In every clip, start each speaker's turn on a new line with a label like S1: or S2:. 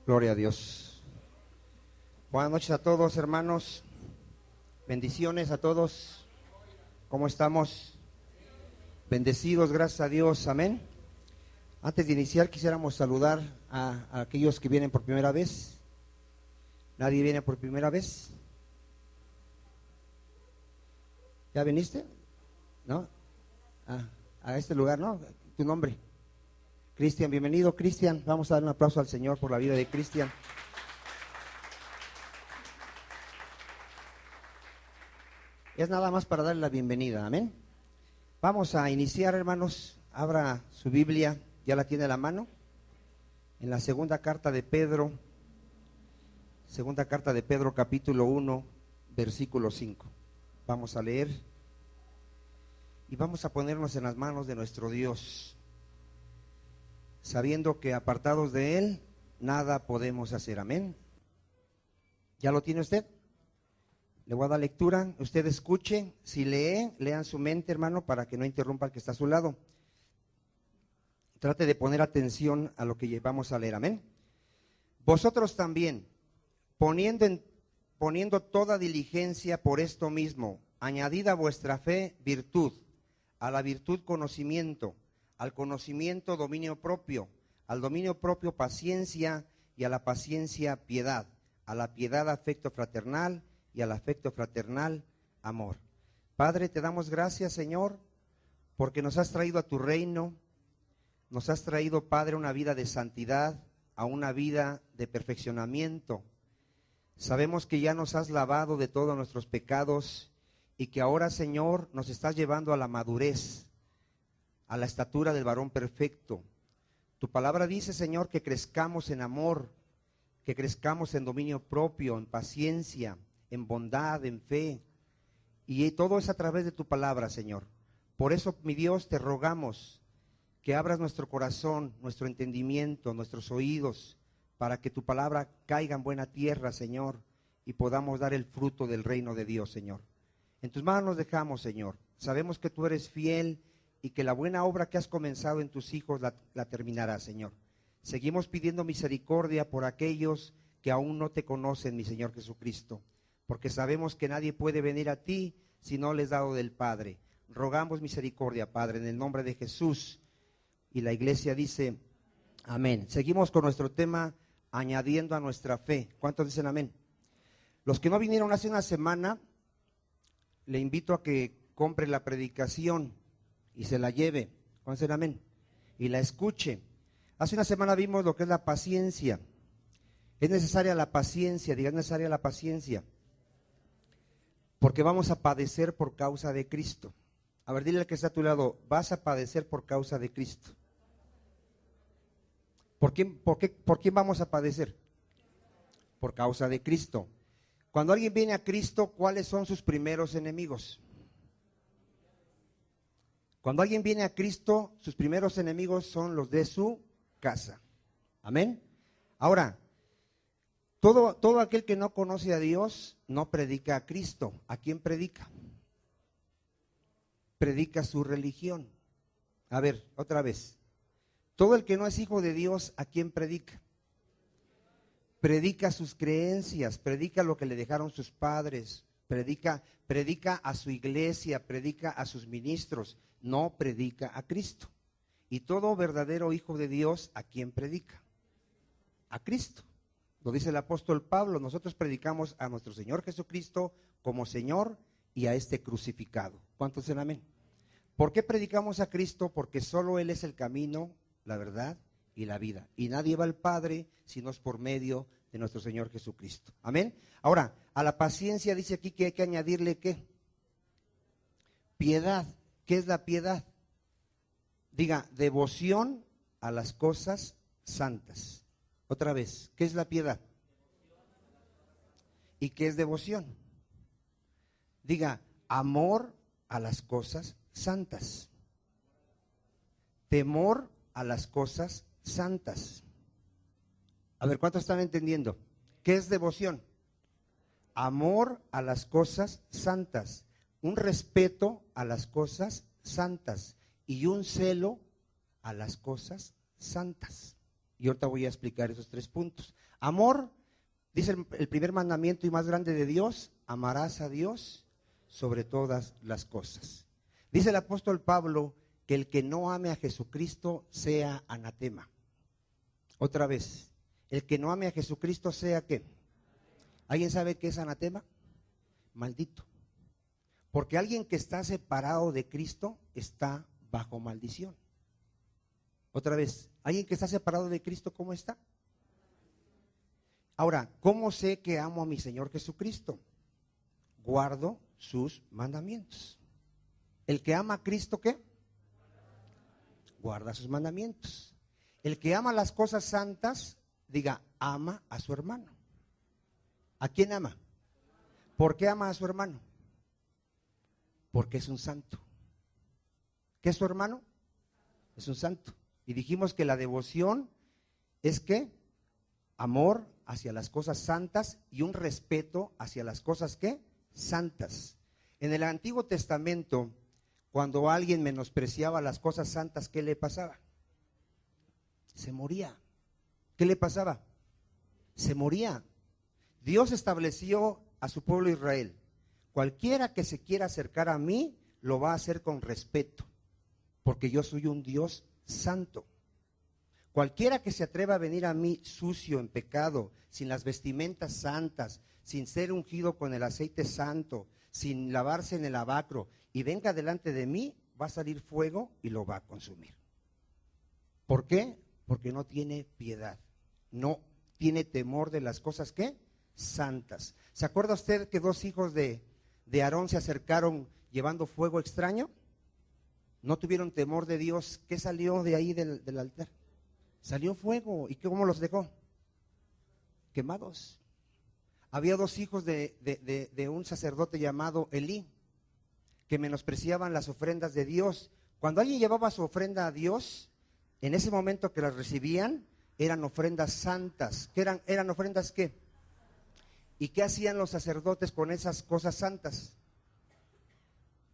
S1: Gloria a Dios. Buenas noches a todos, hermanos. Bendiciones a todos. ¿Cómo estamos? Bendecidos, gracias a Dios. Amén. Antes de iniciar, quisiéramos saludar a aquellos que vienen por primera vez. ¿Nadie viene por primera vez? ¿Ya viniste? ¿No? A este lugar, ¿no? ¿Tu nombre? Cristian, bienvenido, Cristian. Vamos a dar un aplauso al Señor por la vida de Cristian. Es nada más para darle la bienvenida, amén. Vamos a iniciar, hermanos. Abra su Biblia, ya la tiene a la mano. En la segunda carta de Pedro, capítulo 1, versículo 5. Vamos a leer y vamos a ponernos en las manos de nuestro Dios, sabiendo que apartados de Él, nada podemos hacer. Amén. ¿Ya lo tiene usted? Le voy a dar lectura, usted escuche, si lean su mente, hermano, para que no interrumpa al que está a su lado. Trate de poner atención a lo que vamos a leer, amén. Vosotros también, poniendo toda diligencia por esto mismo, añadid a vuestra fe virtud, a la virtud conocimiento, al conocimiento dominio propio, al dominio propio paciencia, y a la paciencia piedad, a la piedad afecto fraternal, y al afecto fraternal amor. Padre, te damos gracias, Señor, porque nos has traído a tu reino, nos has traído, Padre, una vida de santidad, a una vida de perfeccionamiento. Sabemos que ya nos has lavado de todos nuestros pecados y que ahora, Señor, nos estás llevando a la madurez, a la estatura del varón perfecto. Tu palabra dice, Señor, que crezcamos en amor, que crezcamos en dominio propio, en paciencia, en bondad, en fe, y todo es a través de tu palabra, Señor. Por eso, mi Dios, te rogamos que abras nuestro corazón, nuestro entendimiento, nuestros oídos, para que tu palabra caiga en buena tierra, Señor, y podamos dar el fruto del reino de Dios, Señor. En tus manos nos dejamos, Señor. Sabemos que tú eres fiel y que la buena obra que has comenzado en tus hijos la terminarás, Señor. Seguimos pidiendo misericordia por aquellos que aún no te conocen, mi Señor Jesucristo, porque sabemos que nadie puede venir a ti si no les dado del Padre. Rogamos misericordia, Padre, en el nombre de Jesús. Y la iglesia dice, amén. Seguimos con nuestro tema, añadiendo a nuestra fe. ¿Cuántos dicen amén? Los que no vinieron hace una semana, le invito a que compre la predicación y se la lleve. ¿Cuántos dicen amén? Y la escuche. Hace una semana vimos lo que es la paciencia. Es necesaria la paciencia, diga, es necesaria la paciencia, porque vamos a padecer por causa de Cristo. A ver, dile al que está a tu lado, vas a padecer por causa de Cristo. ¿Por quién vamos a padecer? Por causa de Cristo. Cuando alguien viene a Cristo, ¿cuáles son sus primeros enemigos? Cuando alguien viene a Cristo, sus primeros enemigos son los de su casa. Amén. Ahora, todo aquel que no conoce a Dios no predica a Cristo. ¿A quién predica? Predica su religión. A ver, otra vez. Todo el que no es hijo de Dios, ¿a quién predica? Predica sus creencias, predica lo que le dejaron sus padres, predica a su iglesia, predica a sus ministros, no predica a Cristo. Y todo verdadero hijo de Dios, ¿a quién predica? A Cristo. Lo dice el apóstol Pablo, nosotros predicamos a nuestro Señor Jesucristo como Señor y a este crucificado. ¿Cuántos dicen amén? ¿Por qué predicamos a Cristo? Porque solo Él es el camino, la verdad y la vida. Y nadie va al Padre si no es por medio de nuestro Señor Jesucristo. Amén. Ahora, a la paciencia dice aquí que hay que añadirle ¿qué? Piedad. ¿Qué es la piedad? Diga, devoción a las cosas santas. Otra vez, ¿qué es la piedad? ¿Y qué es devoción? Diga, amor a las cosas santas. Temor a las cosas santas. A ver, ¿cuántos están entendiendo? ¿Qué es devoción? Amor a las cosas santas, un respeto a las cosas santas y un celo a las cosas santas. Y ahorita voy a explicar esos 3 puntos. Amor, dice el primer mandamiento y más grande de Dios: amarás a Dios sobre todas las cosas. Dice el apóstol Pablo que el que no ame a Jesucristo sea anatema. Otra vez, el que no ame a Jesucristo sea ¿qué? ¿Alguien sabe qué es anatema? Maldito. Porque alguien que está separado de Cristo está bajo maldición. Otra vez, alguien que está separado de Cristo, ¿cómo está? Ahora, ¿cómo sé que amo a mi Señor Jesucristo? Guardo sus mandamientos. El que ama a Cristo, ¿qué? Guarda sus mandamientos. El que ama las cosas santas, diga, ama a su hermano. ¿A quién ama? ¿Por qué ama a su hermano? Porque es un santo. ¿Qué es su hermano? Es un santo. Y dijimos que la devoción es ¿qué? Amor hacia las cosas santas y un respeto hacia las cosas ¿qué? Santas. En el Antiguo Testamento, cuando alguien menospreciaba las cosas santas, ¿qué le pasaba? Se moría. ¿Qué le pasaba? Se moría. Dios estableció a su pueblo Israel: cualquiera que se quiera acercar a mí, lo va a hacer con respeto, porque yo soy un Dios santo. Cualquiera que se atreva a venir a mí sucio, en pecado, sin las vestimentas santas, sin ser ungido con el aceite santo, sin lavarse en el lavacro, y venga delante de mí, va a salir fuego y lo va a consumir. ¿Por qué? Porque no tiene piedad, no tiene temor de las cosas ¿qué? Santas. ¿Se acuerda usted que 2 hijos de Aarón se acercaron llevando fuego extraño? No tuvieron temor de Dios. ¿Qué salió de ahí del altar? Salió fuego. ¿Y cómo los dejó? Quemados. Había 2 hijos de un sacerdote llamado Elí, que menospreciaban las ofrendas de Dios. Cuando alguien llevaba su ofrenda a Dios, en ese momento que las recibían, eran ofrendas santas. ¿Qué eran? ¿Eran ofrendas qué? ¿Y qué hacían los sacerdotes con esas cosas santas?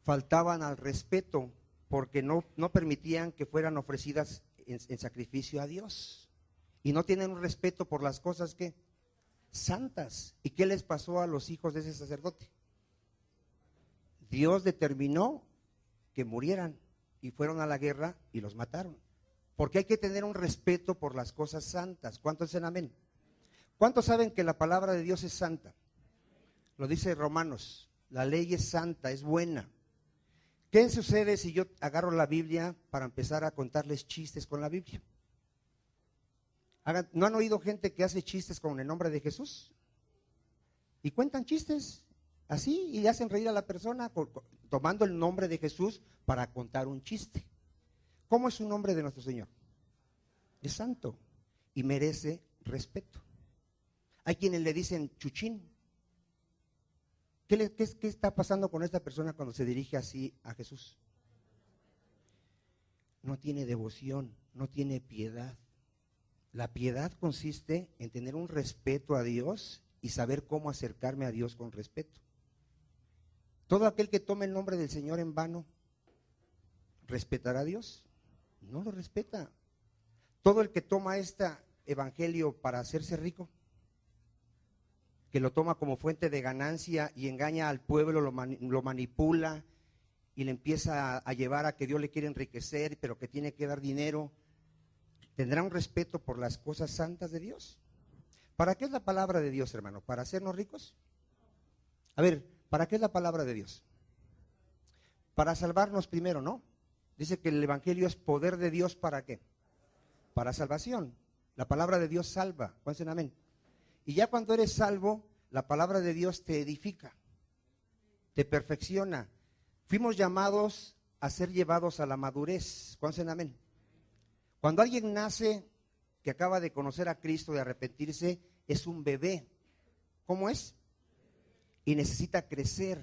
S1: Faltaban al respeto, porque no permitían que fueran ofrecidas en sacrificio a Dios. Y no tienen un respeto por las cosas ¿qué? Santas. ¿Y qué les pasó a los hijos de ese sacerdote? Dios determinó que murieran y fueron a la guerra y los mataron. Porque hay que tener un respeto por las cosas santas. ¿Cuántos dicen amén? ¿Cuántos saben que la palabra de Dios es santa? Lo dice Romanos, la ley es santa, es buena. ¿Qué sucede si yo agarro la Biblia para empezar a contarles chistes con la Biblia? ¿No han oído gente que hace chistes con el nombre de Jesús? Y cuentan chistes así y le hacen reír a la persona tomando el nombre de Jesús para contar un chiste. ¿Cómo es su nombre de nuestro Señor? Es santo y merece respeto. Hay quienes le dicen chuchín. ¿Qué está pasando con esta persona cuando se dirige así a Jesús? No tiene devoción, no tiene piedad. La piedad consiste en tener un respeto a Dios y saber cómo acercarme a Dios con respeto. Todo aquel que tome el nombre del Señor en vano, ¿respetará a Dios? No lo respeta. Todo el que toma este evangelio para hacerse rico, que lo toma como fuente de ganancia y engaña al pueblo, lo manipula y le empieza a llevar a que Dios le quiere enriquecer, pero que tiene que dar dinero, ¿tendrá un respeto por las cosas santas de Dios? ¿Para qué es la palabra de Dios, hermano? ¿Para hacernos ricos? A ver, ¿para qué es la palabra de Dios? Para salvarnos primero, ¿no? Dice que el evangelio es poder de Dios, ¿para qué? Para salvación. La palabra de Dios salva. ¿Cuántos dicen amén? Y ya cuando eres salvo, la palabra de Dios te edifica, te perfecciona. Fuimos llamados a ser llevados a la madurez. ¿Cuántos dicen amén? Cuando alguien nace, que acaba de conocer a Cristo, de arrepentirse, es un bebé. ¿Cómo es? Y necesita crecer.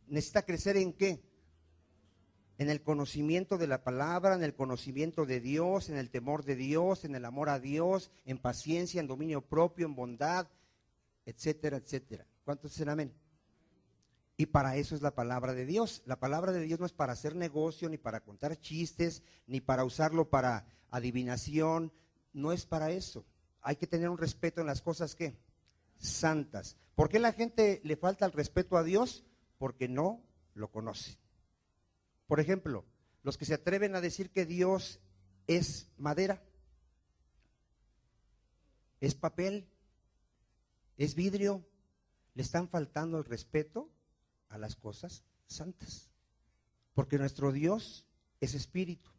S1: ¿Necesita crecer en qué? En el conocimiento de la palabra, en el conocimiento de Dios, en el temor de Dios, en el amor a Dios, en paciencia, en dominio propio, en bondad, etcétera, etcétera. ¿Cuántos dicen amén? Y para eso es la palabra de Dios. La palabra de Dios no es para hacer negocio, ni para contar chistes, ni para usarlo para adivinación, no es para eso. Hay que tener un respeto en las cosas que santas. ¿Por qué la gente le falta el respeto a Dios? Porque no lo conoce. Por ejemplo, los que se atreven a decir que Dios es madera, es papel, es vidrio, le están faltando el respeto a las cosas santas. Porque nuestro Dios es espíritu.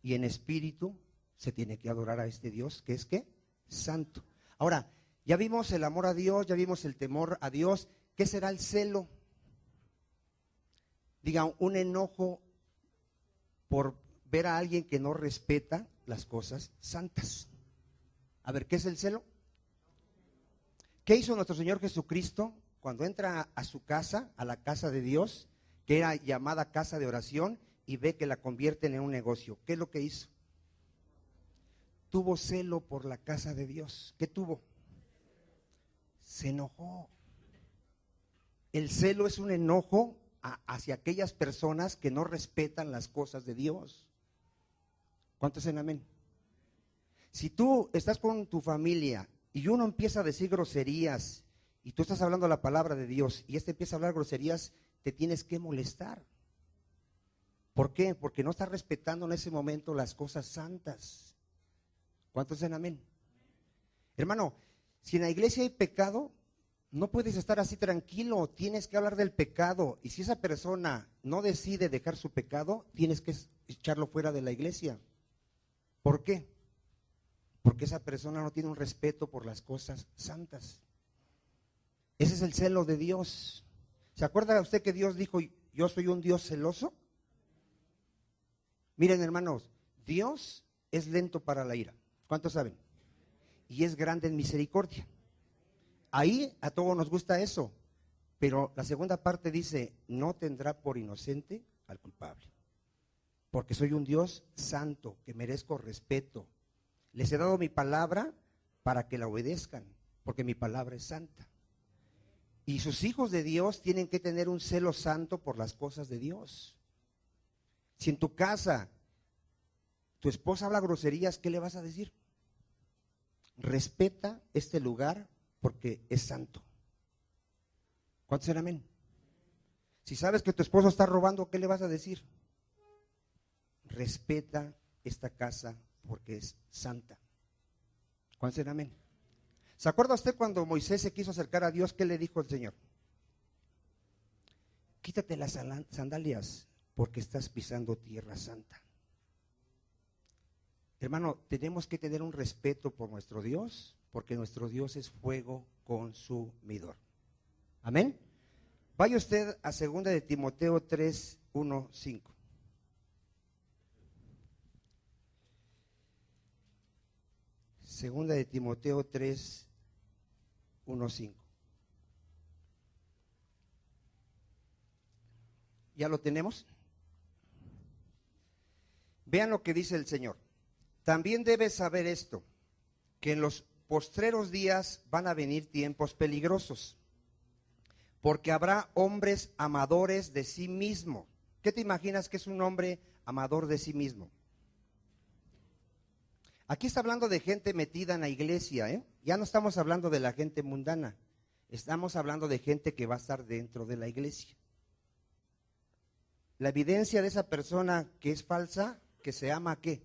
S1: Y en espíritu se tiene que adorar a este Dios que es ¿qué? Santo. Ahora, ya vimos el amor a Dios, ya vimos el temor a Dios. ¿Qué será el celo? Diga, un enojo por ver a alguien que no respeta las cosas santas. A ver, ¿qué es el celo? ¿Qué hizo nuestro Señor Jesucristo cuando entra a su casa, a la casa de Dios, que era llamada casa de oración, y ve que la convierten en un negocio? ¿Qué es lo que hizo? Tuvo celo por la casa de Dios. ¿Qué tuvo? Se enojó. El celo es un enojo hacia aquellas personas que no respetan las cosas de Dios. ¿Cuántos dicen amén? Si tú estás con tu familia y uno empieza a decir groserías y tú estás hablando la palabra de Dios y empieza a hablar groserías, te tienes que molestar. ¿Por qué? Porque no estás respetando en ese momento las cosas santas. ¿Cuántos dicen amén? Hermano, si en la iglesia hay pecado, no puedes estar así tranquilo, tienes que hablar del pecado. Y si esa persona no decide dejar su pecado, tienes que echarlo fuera de la iglesia. ¿Por qué? Porque esa persona no tiene un respeto por las cosas santas. Ese es el celo de Dios. ¿Se acuerda usted que Dios dijo, yo soy un Dios celoso? Miren, hermanos, Dios es lento para la ira. ¿Cuántos saben? Y es grande en misericordia. Ahí a todos nos gusta eso, pero la segunda parte dice, no tendrá por inocente al culpable, porque soy un Dios santo, que merezco respeto. Les he dado mi palabra para que la obedezcan, porque mi palabra es santa. Y sus hijos de Dios tienen que tener un celo santo por las cosas de Dios. Si en tu casa tu esposa habla groserías, ¿qué le vas a decir? Respeta este lugar porque es santo. ¿Cuántos dicen amén? Si sabes que tu esposo está robando, ¿qué le vas a decir? Respeta esta casa porque es santa. ¿Cuántos dicen amén? ¿Se acuerda usted cuando Moisés se quiso acercar a Dios? ¿Qué le dijo el Señor? Quítate las sandalias porque estás pisando tierra santa. Hermano, tenemos que tener un respeto por nuestro Dios, porque nuestro Dios es fuego consumidor. Amén. Vaya usted a 2 de Timoteo 3, 1, 5. Segunda de Timoteo 3, 1, 5. ¿Ya lo tenemos? Vean lo que dice el Señor. También debes saber esto, que en los postreros días van a venir tiempos peligrosos, porque habrá hombres amadores de sí mismo. ¿Qué te imaginas que es un hombre amador de sí mismo? Aquí está hablando de gente metida en la iglesia, ¿eh? Ya no estamos hablando de la gente mundana, estamos hablando de gente que va a estar dentro de la iglesia. La evidencia de esa persona que es falsa, que se ama ¿a qué?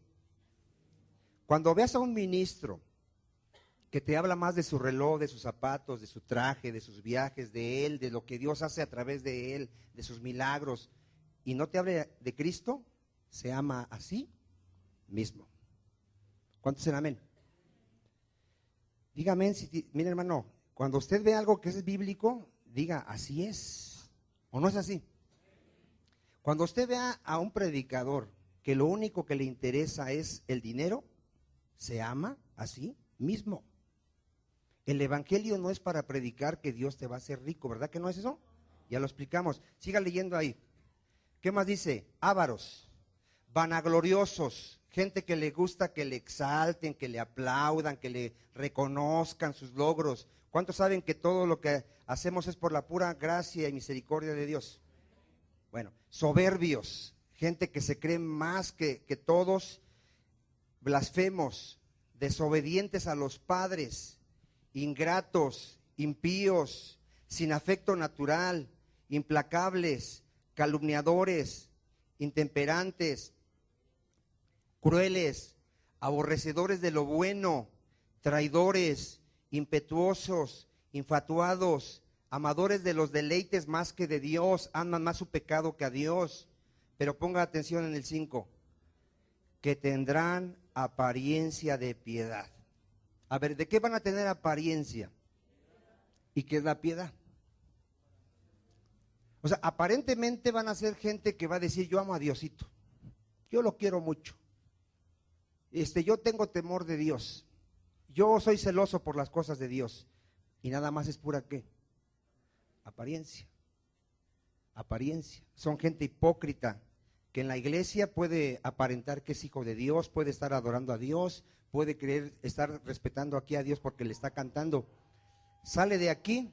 S1: Cuando veas a un ministro que te habla más de su reloj, de sus zapatos, de su traje, de sus viajes, de él, de lo que Dios hace a través de él, de sus milagros, y no te hable de Cristo, se ama a sí mismo. ¿Cuántos dicen amén? Dígame, mire hermano, cuando usted ve algo que es bíblico, diga, así es, ¿o no es así? Cuando usted vea a un predicador que lo único que le interesa es el dinero, se ama a sí mismo. El evangelio no es para predicar que Dios te va a hacer rico, ¿verdad que no es eso? Ya lo explicamos. Siga leyendo ahí. ¿Qué más dice? Ávaros, vanagloriosos, gente que le gusta que le exalten, que le aplaudan, que le reconozcan sus logros. ¿Cuántos saben que todo lo que hacemos es por la pura gracia y misericordia de Dios? Bueno, soberbios, gente que se cree más que todos, blasfemos, desobedientes a los padres, ingratos, impíos, sin afecto natural, implacables, calumniadores, intemperantes, crueles, aborrecedores de lo bueno, traidores, impetuosos, infatuados, amadores de los deleites más que de Dios, aman más su pecado que a Dios. Pero ponga atención en el 5, que tendrán apariencia de piedad. A ver, ¿de qué van a tener apariencia? ¿Y qué es la piedad? O sea, aparentemente van a ser gente que va a decir, yo amo a Diosito, yo lo quiero mucho, yo tengo temor de Dios, yo soy celoso por las cosas de Dios, y nada más es pura ¿qué? Apariencia. Apariencia. Son gente hipócrita que en la iglesia puede aparentar que es hijo de Dios, puede estar adorando a Dios, puede creer estar respetando aquí a Dios porque le está cantando. Sale de aquí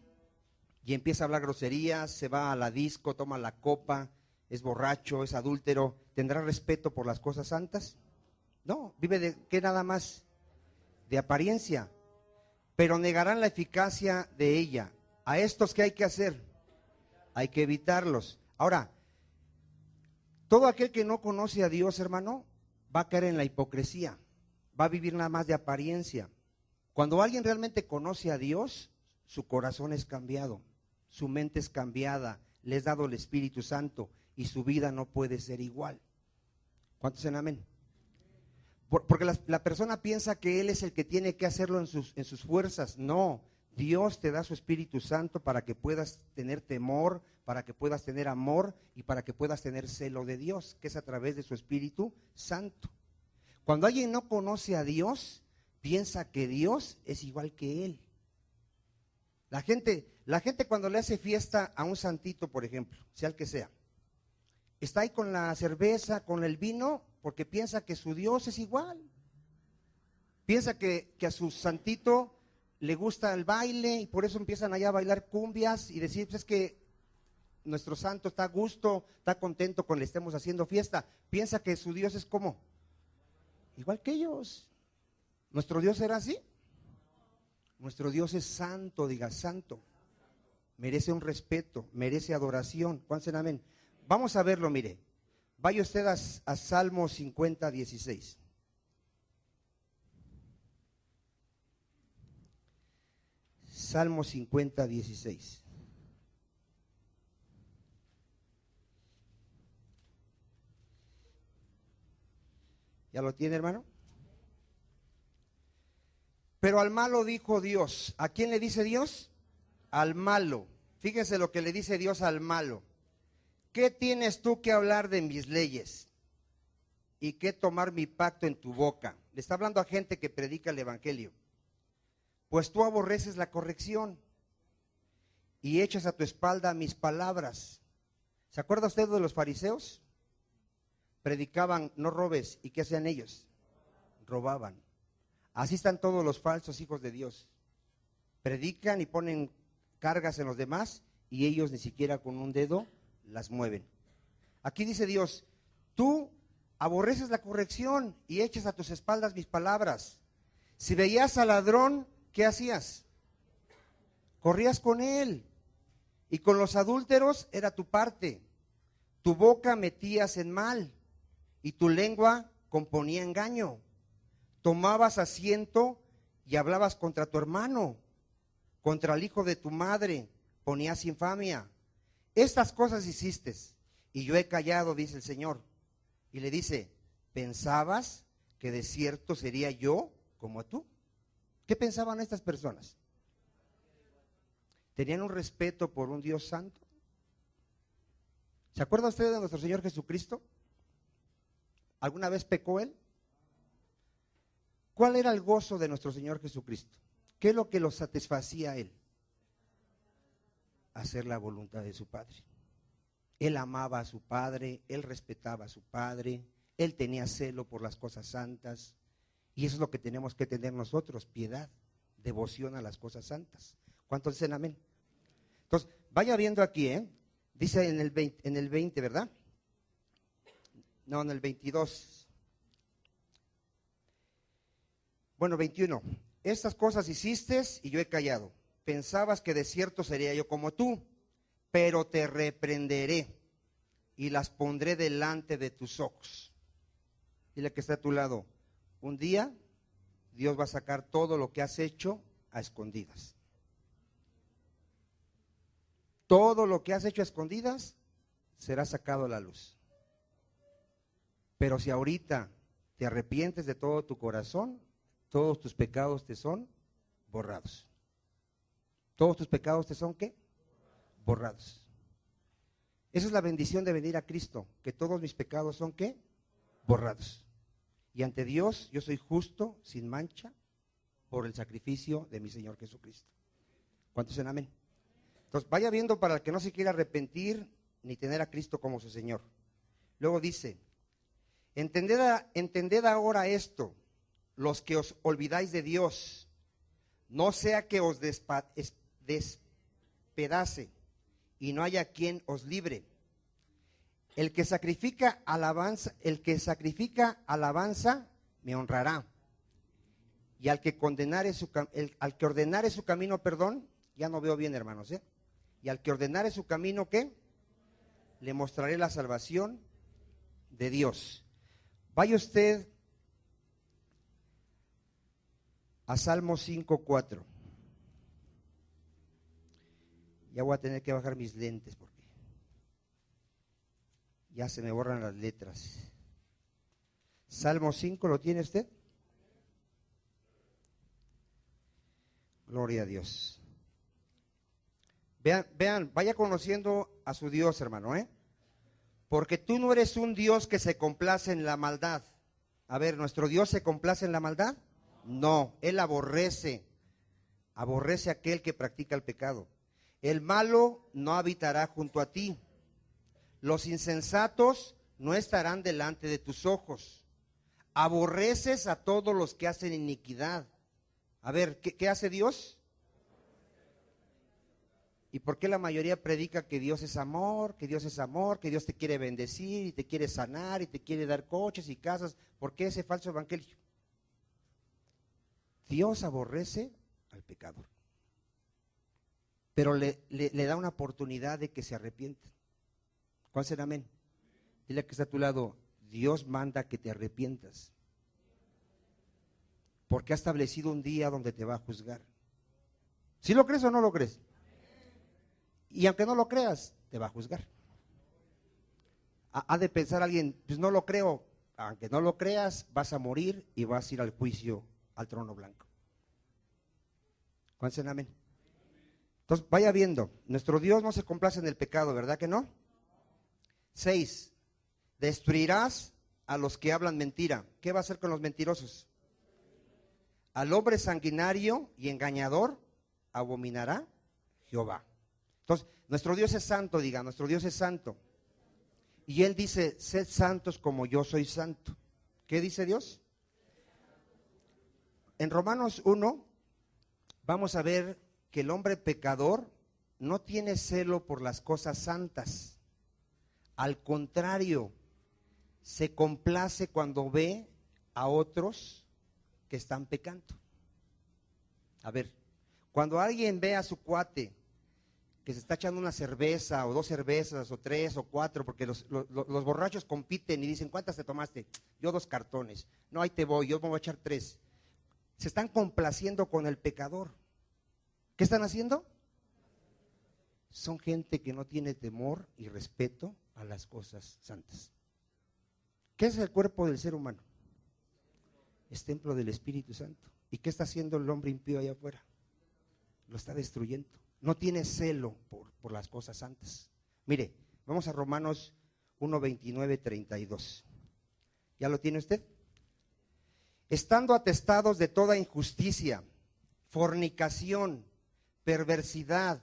S1: y empieza a hablar groserías, se va a la disco, toma la copa, es borracho, es adúltero. ¿Tendrá respeto por las cosas santas? No, vive de ¿qué nada más? De apariencia. Pero negarán la eficacia de ella. ¿A estos qué hay que hacer? Hay que evitarlos. Ahora, todo aquel que no conoce a Dios, hermano, va a caer en la hipocresía, va a vivir nada más de apariencia. Cuando alguien realmente conoce a Dios, su corazón es cambiado, su mente es cambiada, le es dado el Espíritu Santo y su vida no puede ser igual. ¿Cuántos dicen amén? Porque la persona piensa que él es el que tiene que hacerlo en sus fuerzas. No, Dios te da su Espíritu Santo para que puedas tener temor, para que puedas tener amor y para que puedas tener celo de Dios, que es a través de su Espíritu Santo. Cuando alguien no conoce a Dios, piensa que Dios es igual que él. La gente cuando le hace fiesta a un santito, por ejemplo, sea el que sea, está ahí con la cerveza, con el vino, porque piensa que su Dios es igual. Piensa que a su santito le gusta el baile y por eso empiezan allá a bailar cumbias y decir, pues es que nuestro santo está a gusto, está contento con le estemos haciendo fiesta. Piensa que su Dios es como, igual que ellos. ¿Nuestro Dios era así? Nuestro Dios es santo, diga santo. Merece un respeto, merece adoración. ¿Cuántos dicen amén? Vamos a verlo, mire. Vaya usted a Salmo 50, 16. Salmo 50, 16. ¿Ya lo tiene, hermano? Pero al malo dijo Dios. ¿A quién le dice Dios? Al malo. Fíjese lo que le dice Dios al malo. ¿Qué tienes tú que hablar de mis leyes? ¿Y qué tomar mi pacto en tu boca? Le está hablando a gente que predica el evangelio. Pues tú aborreces la corrección y echas a tu espalda mis palabras. ¿Se acuerda usted de los fariseos? Predicaban, no robes, ¿y qué hacían ellos? Robaban. Así están todos los falsos hijos de Dios. Predican y ponen cargas en los demás y ellos ni siquiera con un dedo las mueven. Aquí dice Dios, tú aborreces la corrección y echas a tus espaldas mis palabras. Si veías al ladrón, ¿qué hacías? Corrías con él. Y con los adúlteros era tu parte. Tu boca metías en mal y tu lengua componía engaño. Tomabas asiento y hablabas contra tu hermano, contra el hijo de tu madre, ponías infamia. Estas cosas hiciste y yo he callado, dice el Señor. Y le dice, ¿pensabas que de cierto sería yo como tú? ¿Qué pensaban estas personas? ¿Tenían un respeto por un Dios santo? ¿Se acuerda usted de nuestro Señor Jesucristo? ¿Alguna vez pecó Él? ¿Cuál era el gozo de nuestro Señor Jesucristo? ¿Qué es lo que lo satisfacía a Él? Hacer la voluntad de su Padre. Él amaba a su Padre, Él respetaba a su Padre, Él tenía celo por las cosas santas. Y eso es lo que tenemos que tener nosotros, piedad, devoción a las cosas santas. ¿Cuántos dicen amén? Entonces, vaya viendo aquí, dice en el 20, ¿verdad? No, en el 22. Bueno, 21. Estas cosas hiciste y yo he callado. Pensabas que de cierto sería yo como tú, pero te reprenderé y las pondré delante de tus ojos. Dile que está a tu lado. Un día Dios va a sacar todo lo que has hecho a escondidas. Todo lo que has hecho a escondidas será sacado a la luz. Pero si ahorita te arrepientes de todo tu corazón, todos tus pecados te son borrados. ¿Todos tus pecados te son qué? Borrados. Esa es la bendición de venir a Cristo, que todos mis pecados son ¿qué? Borrados. Y ante Dios yo soy justo, sin mancha, por el sacrificio de mi Señor Jesucristo. ¿Cuántos dicen amén? Entonces vaya viendo para el que no se quiera arrepentir ni tener a Cristo como su Señor. Luego dice, entended ahora esto, los que os olvidáis de Dios, no sea que os despedace y no haya quien os libre. El que sacrifica alabanza me honrará. Y al que ordenare su camino, ya no veo bien, hermanos, y al que ordenare su camino, ¿qué? Le mostraré la salvación de Dios. Vaya usted a Salmo 5:4. Ya voy a tener que bajar mis lentes porque ya se me borran las letras. Salmo 5, ¿lo tiene usted? Gloria a Dios. Vean, vaya conociendo a su Dios, hermano, porque tú no eres un Dios que se complace en la maldad. A ver, ¿nuestro Dios se complace en la maldad? No, Él aborrece a aquel que practica el pecado. El malo no habitará junto a ti. Los insensatos no estarán delante de tus ojos. Aborreces a todos los que hacen iniquidad. A ver, ¿qué hace Dios? ¿Y por qué la mayoría predica que Dios es amor, que Dios es amor, que Dios te quiere bendecir y te quiere sanar y te quiere dar coches y casas? ¿Por qué ese falso evangelio? Dios aborrece al pecador, pero le da una oportunidad de que se arrepienta. ¿Cuál será amén? Dile que está a tu lado, Dios manda que te arrepientas, porque ha establecido un día donde te va a juzgar. ¿Sí lo crees o no lo crees? Y aunque no lo creas, te va a juzgar. Ha de pensar alguien, pues no lo creo. Aunque no lo creas, vas a morir y vas a ir al juicio, al trono blanco. ¿Cuántos dicen amén? Entonces vaya viendo, nuestro Dios no se complace en el pecado, ¿verdad que no? 6, destruirás a los que hablan mentira. ¿Qué va a hacer con los mentirosos? Al hombre sanguinario y engañador abominará Jehová. Entonces, nuestro Dios es santo, diga, nuestro Dios es santo. Y Él dice, sed santos como yo soy santo. ¿Qué dice Dios? En Romanos 1, vamos a ver que el hombre pecador no tiene celo por las cosas santas. Al contrario, se complace cuando ve a otros que están pecando. A ver, cuando alguien ve a su cuate que se está echando una cerveza o 2 cervezas o 3 o 4, porque los borrachos compiten y dicen, ¿cuántas te tomaste? Yo 2 cartones. No, ahí te voy, yo me voy a echar 3. Se están complaciendo con el pecador. ¿Qué están haciendo? Son gente que no tiene temor y respeto a las cosas santas. ¿Qué es el cuerpo del ser humano? Es templo del Espíritu Santo. ¿Y qué está haciendo el hombre impío allá afuera? Lo está destruyendo. No tiene celo por las cosas santas. Mire, vamos a Romanos 1, 29, 32. ¿Ya lo tiene usted? Estando atestados de toda injusticia, fornicación, perversidad,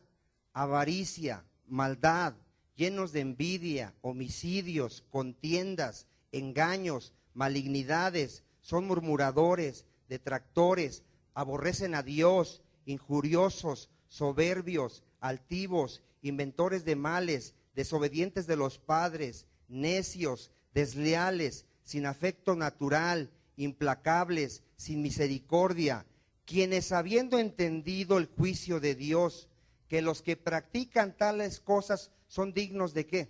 S1: avaricia, maldad, llenos de envidia, homicidios, contiendas, engaños, malignidades, son murmuradores, detractores, aborrecen a Dios, injuriosos, soberbios, altivos, inventores de males, desobedientes de los padres, necios, desleales, sin afecto natural, implacables, sin misericordia, quienes habiendo entendido el juicio de Dios, que los que practican tales cosas son dignos de ¿qué?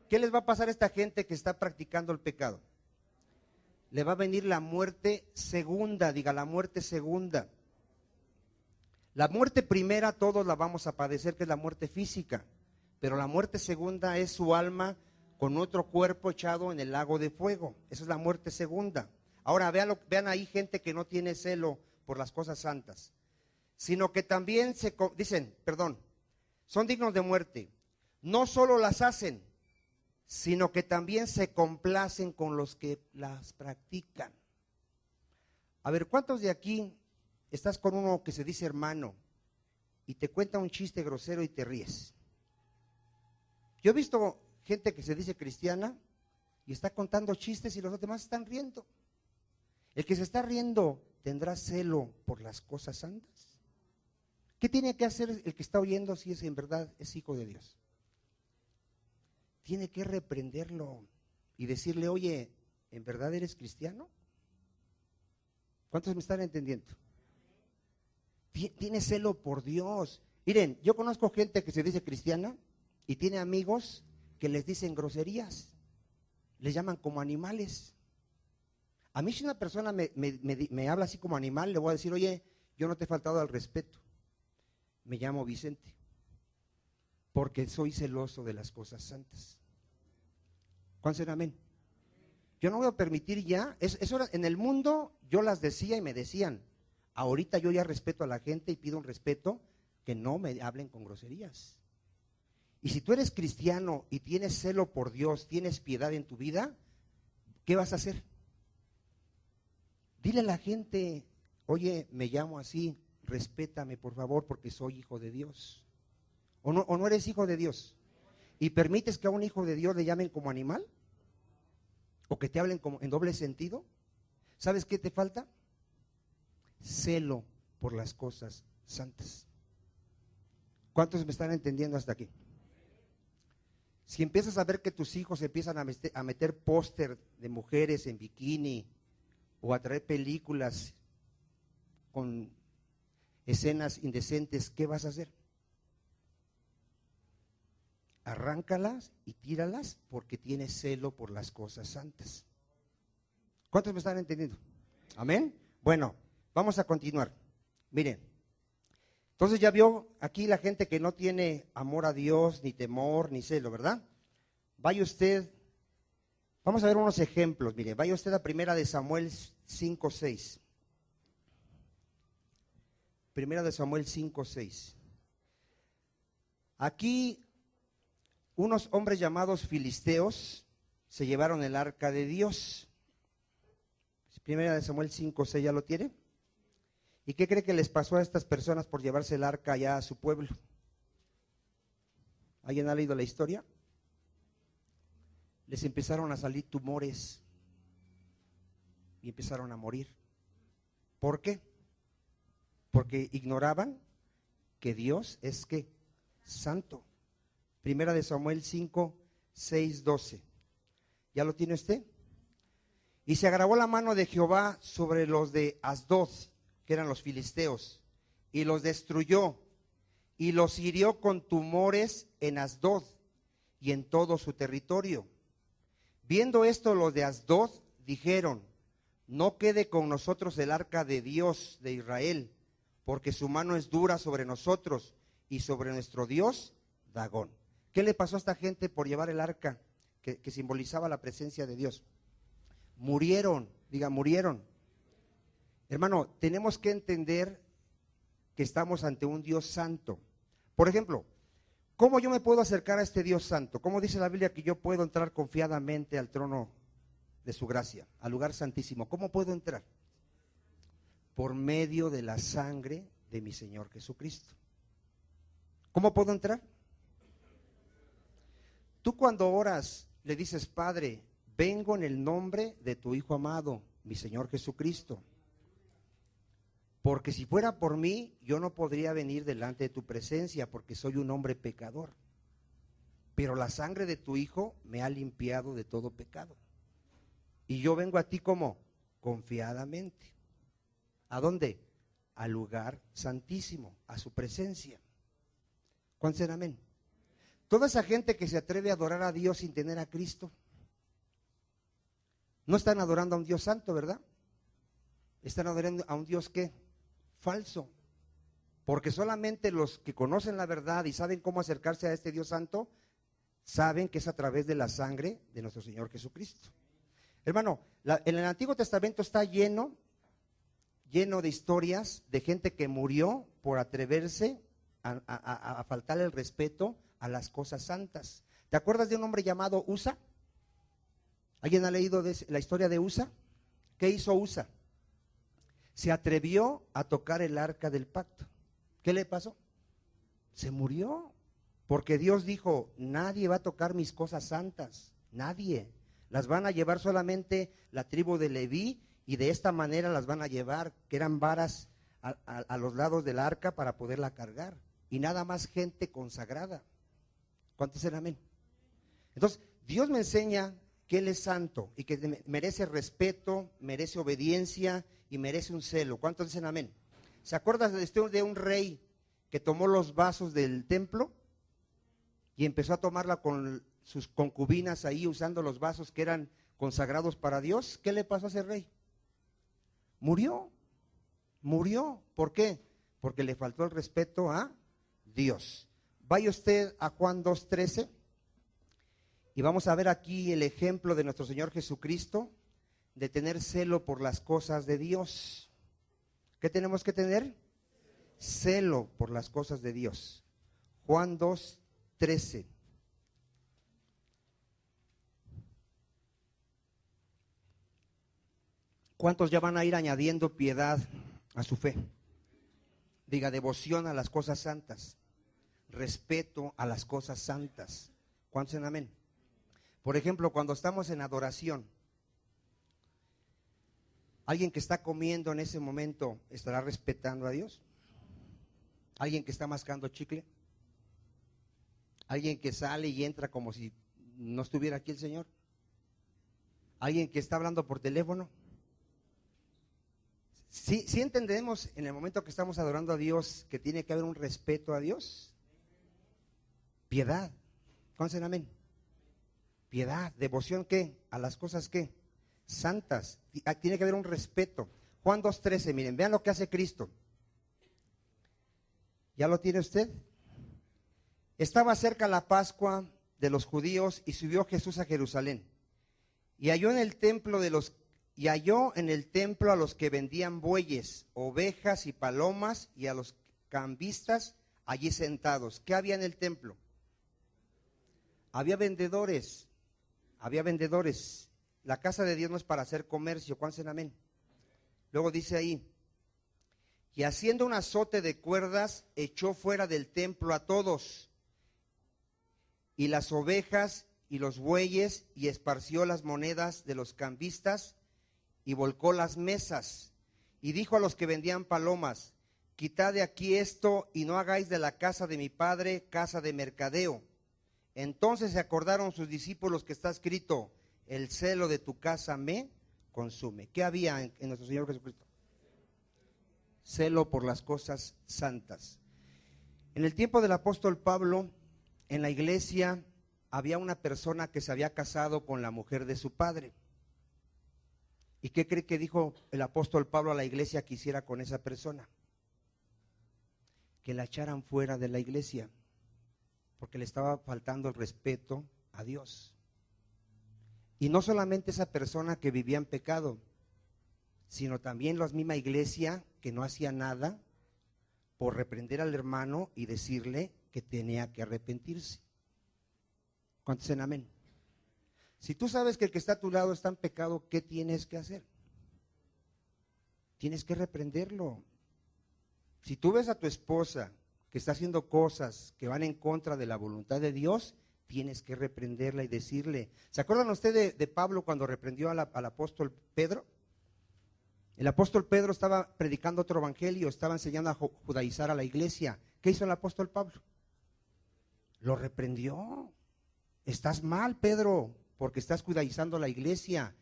S1: ¿Qué les va a pasar a esta gente que está practicando el pecado? Le va a venir la muerte segunda, diga la muerte segunda. La muerte primera todos la vamos a padecer, que es la muerte física, pero la muerte segunda es su alma con otro cuerpo echado en el lago de fuego. Esa es la muerte segunda. Ahora vean ahí gente que no tiene celo por las cosas santas, sino que también son dignos de muerte. No solo las hacen, sino que también se complacen con los que las practican. A ver, ¿cuántos de aquí estás con uno que se dice hermano y te cuenta un chiste grosero y te ríes? Yo he visto gente que se dice cristiana y está contando chistes y los demás están riendo. El que se está riendo, ¿tendrá celo por las cosas santas? ¿Qué tiene que hacer el que está oyendo si es en verdad es hijo de Dios? Tiene que reprenderlo y decirle, oye, ¿en verdad eres cristiano? ¿Cuántos me están entendiendo? Tiene celo por Dios. Miren, yo conozco gente que se dice cristiana y tiene amigos que les dicen groserías, les llaman como animales. A mí si una persona me habla así como animal, le voy a decir, oye, yo no te he faltado al respeto, me llamo Vicente, porque soy celoso de las cosas santas. ¿Cuántos dicen amén? Yo no voy a permitir ya, eso en el mundo yo las decía y me decían, ahorita yo ya respeto a la gente y pido un respeto, que no me hablen con groserías. Y si tú eres cristiano y tienes celo por Dios, tienes piedad en tu vida, ¿qué vas a hacer? Dile a la gente, oye, me llamo así, respétame por favor porque soy hijo de Dios. ¿O no eres hijo de Dios? ¿Y permites que a un hijo de Dios le llamen como animal? ¿O que te hablen como en doble sentido? ¿Sabes qué te falta? Celo por las cosas santas. ¿Cuántos me están entendiendo hasta aquí? Si empiezas a ver que tus hijos empiezan a meter póster de mujeres en bikini o a traer películas con escenas indecentes, ¿qué vas a hacer? Arráncalas y tíralas porque tienes celo por las cosas santas. ¿Cuántos me están entendiendo? ¿Amén? Bueno, vamos a continuar. Miren, entonces ya vio aquí la gente que no tiene amor a Dios, ni temor, ni celo, ¿verdad? Vaya usted, vamos a ver unos ejemplos, mire, vaya usted a Primera de Samuel 5:6. Primera de Samuel 5:6. Aquí unos hombres llamados filisteos se llevaron el arca de Dios. Primera de Samuel 5:6, ¿ya lo tiene? ¿Y qué cree que les pasó a estas personas por llevarse el arca allá a su pueblo? ¿Alguien ha leído la historia? Les empezaron a salir tumores y empezaron a morir. ¿Por qué? Porque ignoraban que Dios es ¿qué? Santo. Primera de Samuel 5:6-12. ¿Ya lo tiene usted? Y se agravó la mano de Jehová sobre los de Asdod, que eran los filisteos, y los destruyó, y los hirió con tumores en Asdod y en todo su territorio. Viendo esto, los de Asdod dijeron, no quede con nosotros el arca de Dios de Israel, porque su mano es dura sobre nosotros y sobre nuestro Dios, Dagón. ¿Qué le pasó a esta gente por llevar el arca que simbolizaba la presencia de Dios? Murieron, diga, murieron. Hermano, tenemos que entender que estamos ante un Dios santo. Por ejemplo, ¿cómo yo me puedo acercar a este Dios santo? ¿Cómo dice la Biblia que yo puedo entrar confiadamente al trono de su gracia, al lugar santísimo? ¿Cómo puedo entrar? Por medio de la sangre de mi Señor Jesucristo. ¿Cómo puedo entrar? Tú cuando oras le dices, Padre, vengo en el nombre de tu Hijo amado, mi Señor Jesucristo. Porque si fuera por mí, yo no podría venir delante de tu presencia, porque soy un hombre pecador. Pero la sangre de tu Hijo me ha limpiado de todo pecado. Y yo vengo a ti como confiadamente. ¿A dónde? Al lugar santísimo, a su presencia. ¿Cuántos dicen amén? Toda esa gente que se atreve a adorar a Dios sin tener a Cristo, no están adorando a un Dios santo, ¿verdad? Están adorando a un Dios ¿qué? Falso. Porque solamente los que conocen la verdad y saben cómo acercarse a este Dios santo, saben que es a través de la sangre de nuestro Señor Jesucristo. Hermano, en el Antiguo Testamento está lleno de historias de gente que murió por atreverse a faltarle el respeto a las cosas santas. ¿Te acuerdas de un hombre llamado Usa? ¿Alguien ha leído la historia de Usa? ¿Qué hizo Usa? Se atrevió a tocar el arca del pacto. ¿Qué le pasó? Se murió. Porque Dios dijo, nadie va a tocar mis cosas santas. Nadie. Las van a llevar solamente la tribu de Leví, y de esta manera las van a llevar, que eran varas a los lados del arca para poderla cargar. Y nada más gente consagrada. ¿Cuántos dicen amén? Entonces, Dios me enseña que Él es santo y que merece respeto, merece obediencia y merece un celo. ¿Cuántos dicen amén? ¿Se acuerdan de un rey que tomó los vasos del templo y empezó a tomarla con sus concubinas ahí, usando los vasos que eran consagrados para Dios? ¿Qué le pasó a ese rey? Murió. ¿Por qué? Porque le faltó el respeto a Dios. Vaya usted a Juan 2:13 y vamos a ver aquí el ejemplo de nuestro Señor Jesucristo de tener celo por las cosas de Dios. ¿Qué tenemos que tener? Celo por las cosas de Dios. Juan 2:13. ¿Cuántos ya van a ir añadiendo piedad a su fe? Diga, devoción a las cosas santas, respeto a las cosas santas. ¿Cuántos dicen amén? Por ejemplo, cuando estamos en adoración, ¿alguien que está comiendo en ese momento estará respetando a Dios? ¿Alguien que está mascando chicle? ¿Alguien que sale y entra como si no estuviera aquí el Señor? ¿Alguien que está hablando por teléfono? ¿Sí entendemos en el momento que estamos adorando a Dios que tiene que haber un respeto a Dios? Piedad. ¿Cuántos dicen amén? Piedad, devoción, ¿qué? A las cosas, ¿qué? Santas. Tiene que haber un respeto. Juan 2:13, miren, vean lo que hace Cristo. ¿Ya lo tiene usted? Estaba cerca la Pascua de los judíos y subió Jesús a Jerusalén. Y halló en el templo a los que vendían bueyes, ovejas y palomas, y a los cambistas allí sentados. ¿Qué había en el templo? Había vendedores. La casa de Dios no es para hacer comercio. ¿Cuántos dicen amén? Luego dice ahí, y haciendo un azote de cuerdas, echó fuera del templo a todos, y las ovejas y los bueyes, y esparció las monedas de los cambistas, y volcó las mesas, y dijo a los que vendían palomas, quitad de aquí esto, y no hagáis de la casa de mi padre casa de mercadeo. Entonces se acordaron sus discípulos que está escrito, el celo de tu casa me consume. ¿Qué había en nuestro Señor Jesucristo? Celo por las cosas santas. En el tiempo del apóstol Pablo, en la iglesia había una persona que se había casado con la mujer de su padre. ¿Y qué cree que dijo el apóstol Pablo a la iglesia que hiciera con esa persona? Que la echaran fuera de la iglesia, porque le estaba faltando el respeto a Dios. Y no solamente esa persona que vivía en pecado, sino también la misma iglesia que no hacía nada por reprender al hermano y decirle que tenía que arrepentirse. ¿Cuántos dicen amén? Si tú sabes que el que está a tu lado está en pecado, ¿qué tienes que hacer? Tienes que reprenderlo. Si tú ves a tu esposa que está haciendo cosas que van en contra de la voluntad de Dios, tienes que reprenderla y decirle. ¿Se acuerdan ustedes de Pablo cuando reprendió al apóstol Pedro? El apóstol Pedro estaba predicando otro evangelio, estaba enseñando a judaizar a la iglesia. ¿Qué hizo el apóstol Pablo? Lo reprendió. Estás mal, Pedro, porque estás judaizando a la iglesia.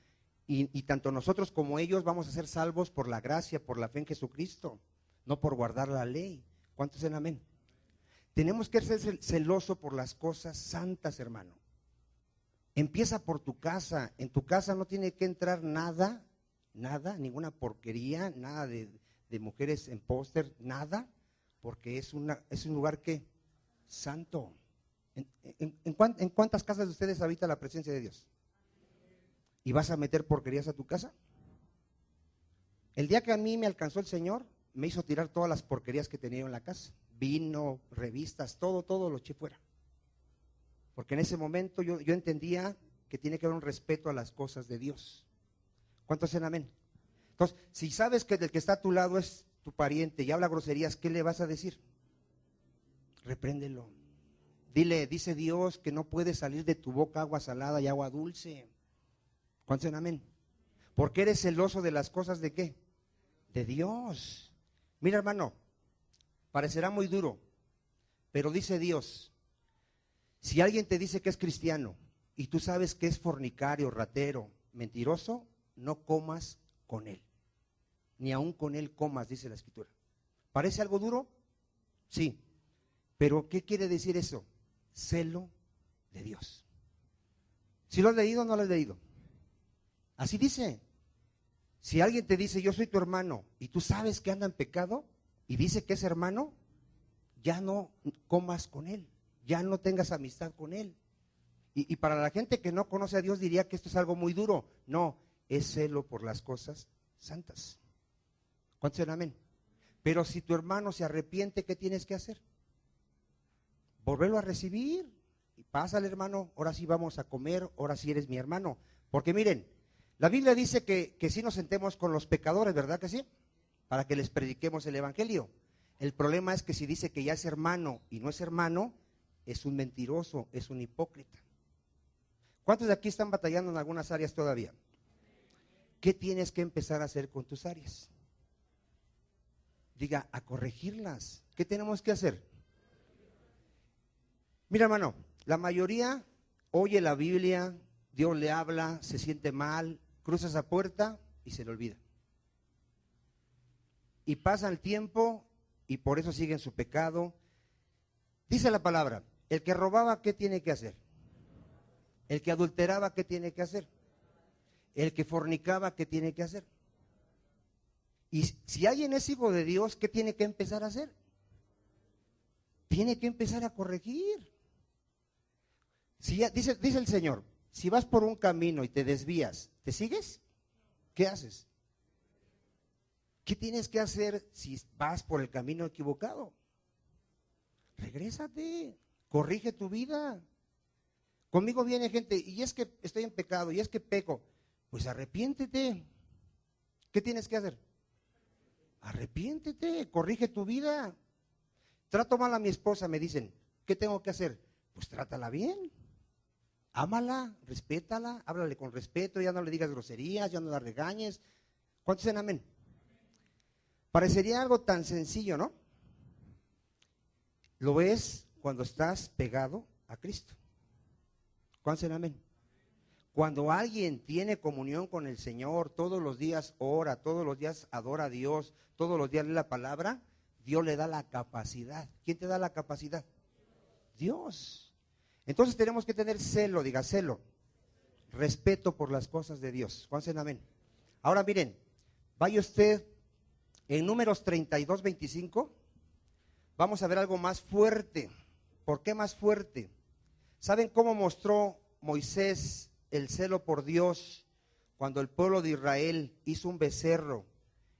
S1: Y tanto nosotros como ellos vamos a ser salvos por la gracia, por la fe en Jesucristo, no por guardar la ley. ¿Cuántos dicen amén? Tenemos que ser celoso por las cosas santas, hermano. Empieza por tu casa. En tu casa no tiene que entrar nada, ninguna porquería, nada de mujeres en póster, nada, porque es un lugar que santo. ¿En cuántas casas de ustedes habita la presencia de Dios? ¿Y vas a meter porquerías a tu casa? El día que a mí me alcanzó el Señor, me hizo tirar todas las porquerías que tenía en la casa. Vino, revistas, todo lo eché fuera. Porque en ese momento yo entendía que tiene que haber un respeto a las cosas de Dios. ¿Cuántos dicen amén? Entonces, si sabes que el que está a tu lado es tu pariente y habla groserías, ¿qué le vas a decir? Repréndelo. Dile, dice Dios que no puede salir de tu boca agua salada y agua dulce. ¿Cuántos dicen amén? Porque eres celoso de las cosas de ¿qué? De Dios. Mira, hermano, parecerá muy duro, pero dice Dios, si alguien te dice que es cristiano y tú sabes que es fornicario, ratero, mentiroso, no comas con él, ni aun con él comas, dice la Escritura. ¿Parece algo duro? Sí, pero ¿qué quiere decir eso? Celo de Dios. ¿Si lo has leído o no lo has leído? Así dice. Si alguien te dice, yo soy tu hermano, y tú sabes que anda en pecado, y dice que es hermano, ya no comas con él, ya no tengas amistad con él. Y para la gente que no conoce a Dios diría que esto es algo muy duro. No, es celo por las cosas santas. ¿Cuántos dicen amén? Pero si tu hermano se arrepiente, ¿qué tienes que hacer? Volverlo a recibir. Y pásale, hermano, ahora sí vamos a comer, ahora sí eres mi hermano. Porque miren, la Biblia dice que sí nos sentemos con los pecadores, ¿verdad que sí? Para que les prediquemos el evangelio. El problema es que si dice que ya es hermano y no es hermano, es un mentiroso, es un hipócrita. ¿Cuántos de aquí están batallando en algunas áreas todavía? ¿Qué tienes que empezar a hacer con tus áreas? Diga, a corregirlas. ¿Qué tenemos que hacer? Mira, hermano, la mayoría oye la Biblia, Dios le habla, se siente mal, cruza esa puerta y se le olvida. Y pasa el tiempo y por eso sigue en su pecado. Dice la palabra, el que robaba, ¿qué tiene que hacer? El que adulteraba, ¿qué tiene que hacer? El que fornicaba, ¿qué tiene que hacer? Y si alguien es hijo de Dios, ¿qué tiene que empezar a hacer? Tiene que empezar a corregir. Si ya, dice el Señor, si vas por un camino y te desvías, ¿te sigues? ¿Qué haces? ¿Qué tienes que hacer si vas por el camino equivocado? Regrésate, corrige tu vida. Conmigo viene gente, y es que estoy en pecado, y es que peco. Pues arrepiéntete. ¿Qué tienes que hacer? Arrepiéntete, corrige tu vida. Trato mal a mi esposa, me dicen, ¿qué tengo que hacer? Pues trátala bien. Ámala, respétala, háblale con respeto, ya no le digas groserías, ya no la regañes. ¿Cuántos dicen amén? Parecería algo tan sencillo, ¿no? Lo es cuando estás pegado a Cristo. ¿Cuántos dicen amén? Cuando alguien tiene comunión con el Señor, todos los días ora, todos los días adora a Dios, todos los días lee la palabra, Dios le da la capacidad. ¿Quién te da la capacidad? Dios. Entonces tenemos que tener celo, diga celo, respeto por las cosas de Dios. ¿Cuántos dicen amén? Ahora miren, vaya usted en Números 32, 25, vamos a ver algo más fuerte. ¿Por qué más fuerte? ¿Saben cómo mostró Moisés el celo por Dios cuando el pueblo de Israel hizo un becerro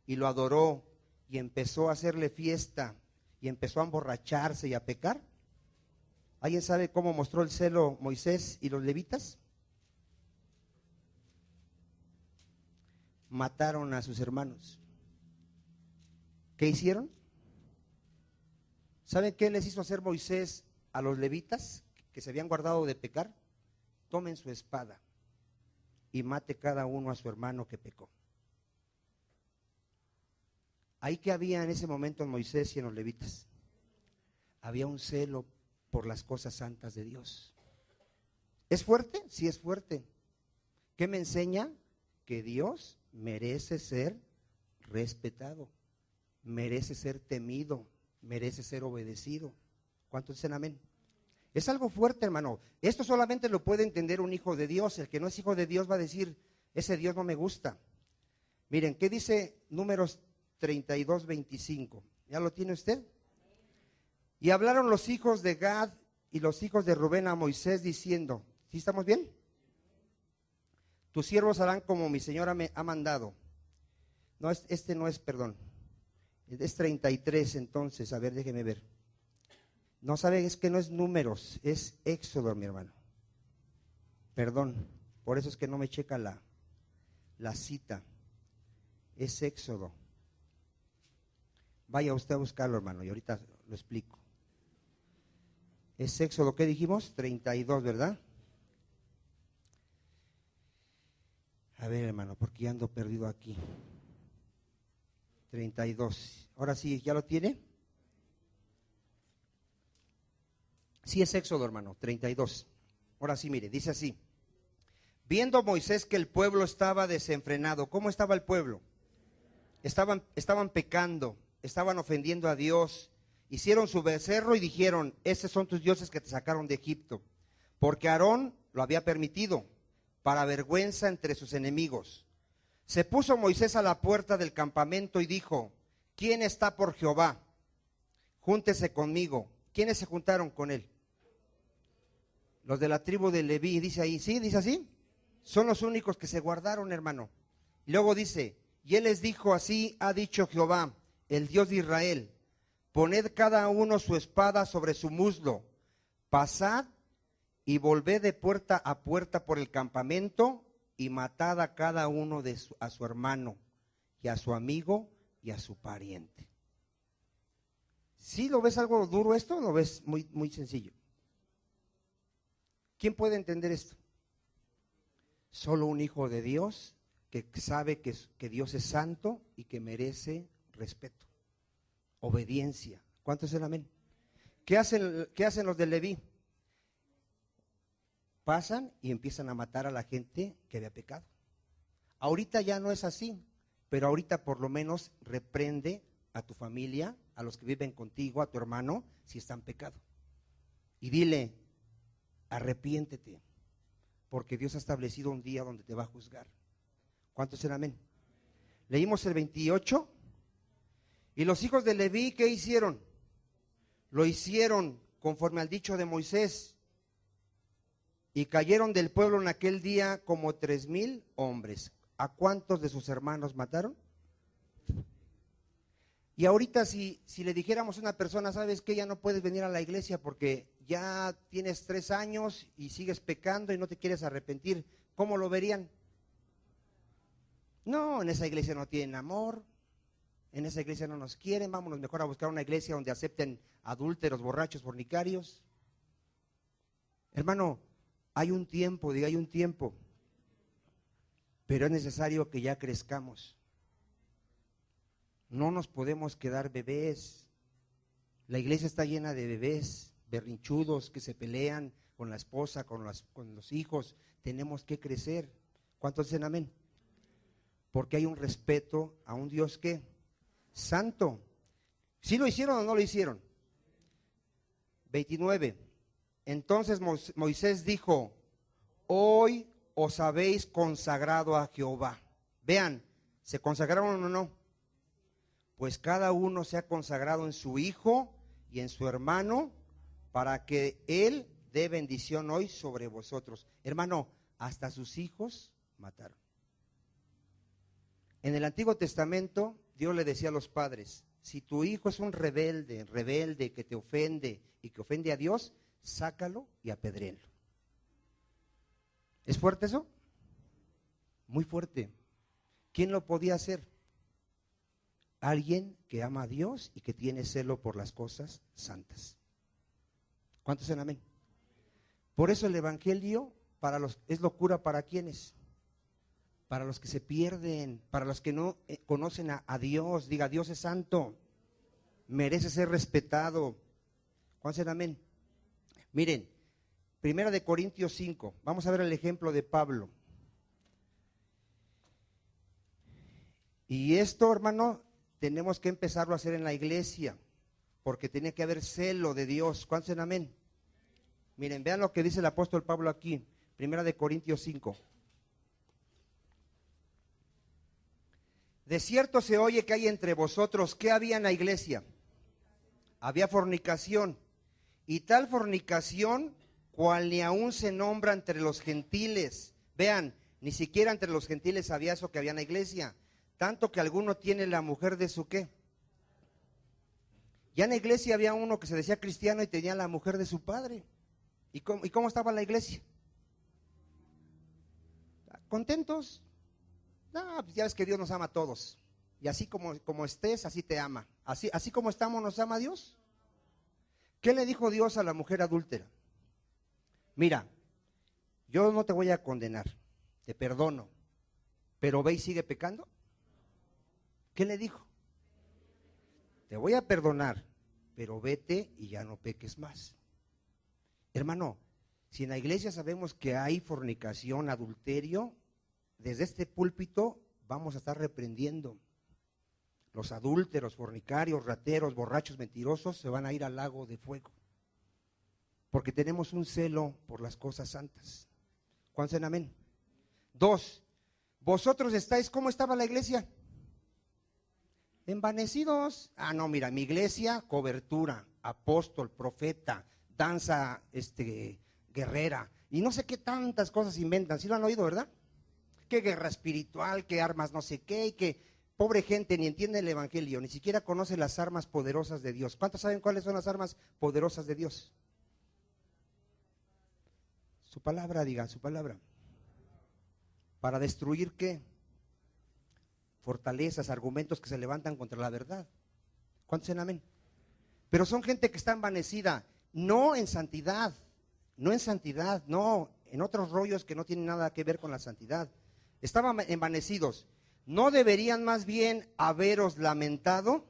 S1: y lo adoró y empezó a hacerle fiesta y empezó a emborracharse y a pecar? ¿Alguien sabe cómo mostró el celo Moisés y los levitas? Mataron a sus hermanos. ¿Qué hicieron? ¿Saben qué les hizo hacer Moisés a los levitas que se habían guardado de pecar? Tomen su espada y mate cada uno a su hermano que pecó. ¿Ahí qué había en ese momento en Moisés y en los levitas? Había un celo por las cosas santas de Dios. ¿Es fuerte? Sí, es fuerte. ¿Qué me enseña? que Dios merece ser respetado, merece ser temido, merece ser obedecido. ¿Cuántos dicen amén? Es algo fuerte, hermano. Esto solamente lo puede entender un hijo de Dios. El que no es hijo de Dios va a decir, ese Dios no me gusta. Miren, ¿qué dice Números 32, 25? ¿Ya lo tiene usted? Y hablaron los hijos de Gad y los hijos de Rubén a Moisés diciendo, ¿sí estamos bien? Tus siervos harán como mi señora me ha mandado. No, este no es, perdón. Es 33 entonces, a ver, déjeme ver. No sabe, es que no es Números, es Éxodo, mi hermano. Perdón, por eso es que no me checa la cita. Es Éxodo. Vaya usted a buscarlo, hermano, y ahorita lo explico. Es Éxodo, ¿qué dijimos? 32, ¿verdad? A ver, hermano, porque ya ando perdido aquí. 32. Ahora sí, ¿ya lo tiene? Sí, es Éxodo, hermano, 32. Ahora sí, mire, dice así. Viendo Moisés que el pueblo estaba desenfrenado. ¿Cómo estaba el pueblo? Estaban pecando, estaban ofendiendo a Dios. Hicieron su becerro y dijeron, esos son tus dioses que te sacaron de Egipto. Porque Aarón lo había permitido, para vergüenza entre sus enemigos. Se puso Moisés a la puerta del campamento y dijo, ¿quién está por Jehová? Júntese conmigo. ¿Quiénes se juntaron con él? Los de la tribu de Leví, dice ahí, ¿sí? ¿Dice así? Son los únicos que se guardaron, hermano. Y luego dice, y él les dijo, así ha dicho Jehová, el Dios de Israel, poned cada uno su espada sobre su muslo, pasad y volved de puerta a puerta por el campamento y matad a cada uno a su hermano y a su amigo y a su pariente. ¿Sí lo ves algo duro esto o lo ves muy, muy sencillo? ¿Quién puede entender esto? Solo un hijo de Dios que sabe que Dios es santo y que merece respeto, obediencia. ¿Cuántos dicen amén? ¿Qué hacen los de Leví? Pasan y empiezan a matar a la gente que había pecado. Ahorita ya no es así, pero ahorita por lo menos reprende a tu familia, a los que viven contigo, a tu hermano, si están pecado. Y dile, arrepiéntete, porque Dios ha establecido un día donde te va a juzgar. ¿Cuántos dicen amén? Leímos el 28. Y los hijos de Leví, ¿qué hicieron? Lo hicieron conforme al dicho de Moisés. Y cayeron del pueblo en aquel día como 3,000 hombres. ¿A cuántos de sus hermanos mataron? Y ahorita si le dijéramos a una persona, ¿sabes qué? Ya no puedes venir a la iglesia porque ya tienes 3 años y sigues pecando y no te quieres arrepentir, ¿cómo lo verían? No, en esa iglesia no tienen amor, en esa iglesia no nos quieren, vámonos mejor a buscar una iglesia donde acepten adúlteros, borrachos, fornicarios. Hermano, hay un tiempo, diga, hay un tiempo, pero es necesario que ya crezcamos. No nos podemos quedar bebés. La iglesia está llena de bebés, berrinchudos que se pelean con la esposa, con los hijos. Tenemos que crecer. ¿Cuántos dicen amén? Porque hay un respeto a un Dios que santo. ¿Sí lo hicieron o no lo hicieron? 29. Entonces Moisés dijo, hoy os habéis consagrado a Jehová. Vean, ¿se consagraron o no? Pues cada uno se ha consagrado en su hijo y en su hermano para que él dé bendición hoy sobre vosotros. Hermano, hasta sus hijos mataron. En el Antiguo Testamento, Dios le decía a los padres, si tu hijo es un rebelde que te ofende y que ofende a Dios, sácalo y apedréenlo. ¿Es fuerte eso? Muy fuerte. ¿Quién lo podía hacer? Alguien que ama a Dios y que tiene celo por las cosas santas. ¿Cuántos dicen amén? Por eso el evangelio es locura para quienes, para los que se pierden, para los que no conocen a Dios. Diga, Dios es santo, merece ser respetado. ¿Cuántos dicen amén? Miren, 1 Corintios 5, vamos a ver el ejemplo de Pablo. Y esto, hermano, tenemos que empezarlo a hacer en la iglesia, porque tiene que haber celo de Dios. ¿Cuántos dicen amén? Miren, vean lo que dice el apóstol Pablo aquí, 1 Corintios 5. De cierto se oye que hay entre vosotros, ¿qué había en la iglesia? Había fornicación, y tal fornicación cual ni aún se nombra entre los gentiles. Vean, ni siquiera entre los gentiles había eso que había en la iglesia, tanto que alguno tiene la mujer de su ¿qué? Ya en la iglesia había uno que se decía cristiano y tenía la mujer de su padre. ¿Y cómo estaba la iglesia? ¿Contentos? No, pues ya ves que Dios nos ama a todos. Y así como estés, así te ama. Así como estamos, ¿nos ama Dios? ¿Qué le dijo Dios a la mujer adúltera? Mira, yo no te voy a condenar, te perdono, pero ve y sigue pecando. ¿Qué le dijo? Te voy a perdonar, pero vete y ya no peques más. Hermano, si en la iglesia sabemos que hay fornicación, adulterio, desde este púlpito vamos a estar reprendiendo. Los adúlteros, fornicarios, rateros, borrachos, mentirosos se van a ir al lago de fuego. Porque tenemos un celo por las cosas santas. ¿Cuántos dicen amén? 2, vosotros estáis, ¿cómo estaba la iglesia? Envanecidos. Ah, no, mira, mi iglesia, cobertura, apóstol, profeta, danza guerrera, y no sé qué tantas cosas inventan. ¿Sí lo han oído, verdad? Que guerra espiritual, que armas no sé qué, y que pobre gente ni entiende el evangelio, ni siquiera conoce las armas poderosas de Dios. ¿Cuántos saben cuáles son las armas poderosas de Dios? Su palabra, digan, su palabra. ¿Para destruir qué? Fortalezas, argumentos que se levantan contra la verdad. ¿Cuántos dicen amén? Pero son gente que está envanecida, no en santidad, no en otros rollos que no tienen nada que ver con la santidad. Estaban envanecidos. ¿No deberían más bien haberos lamentado?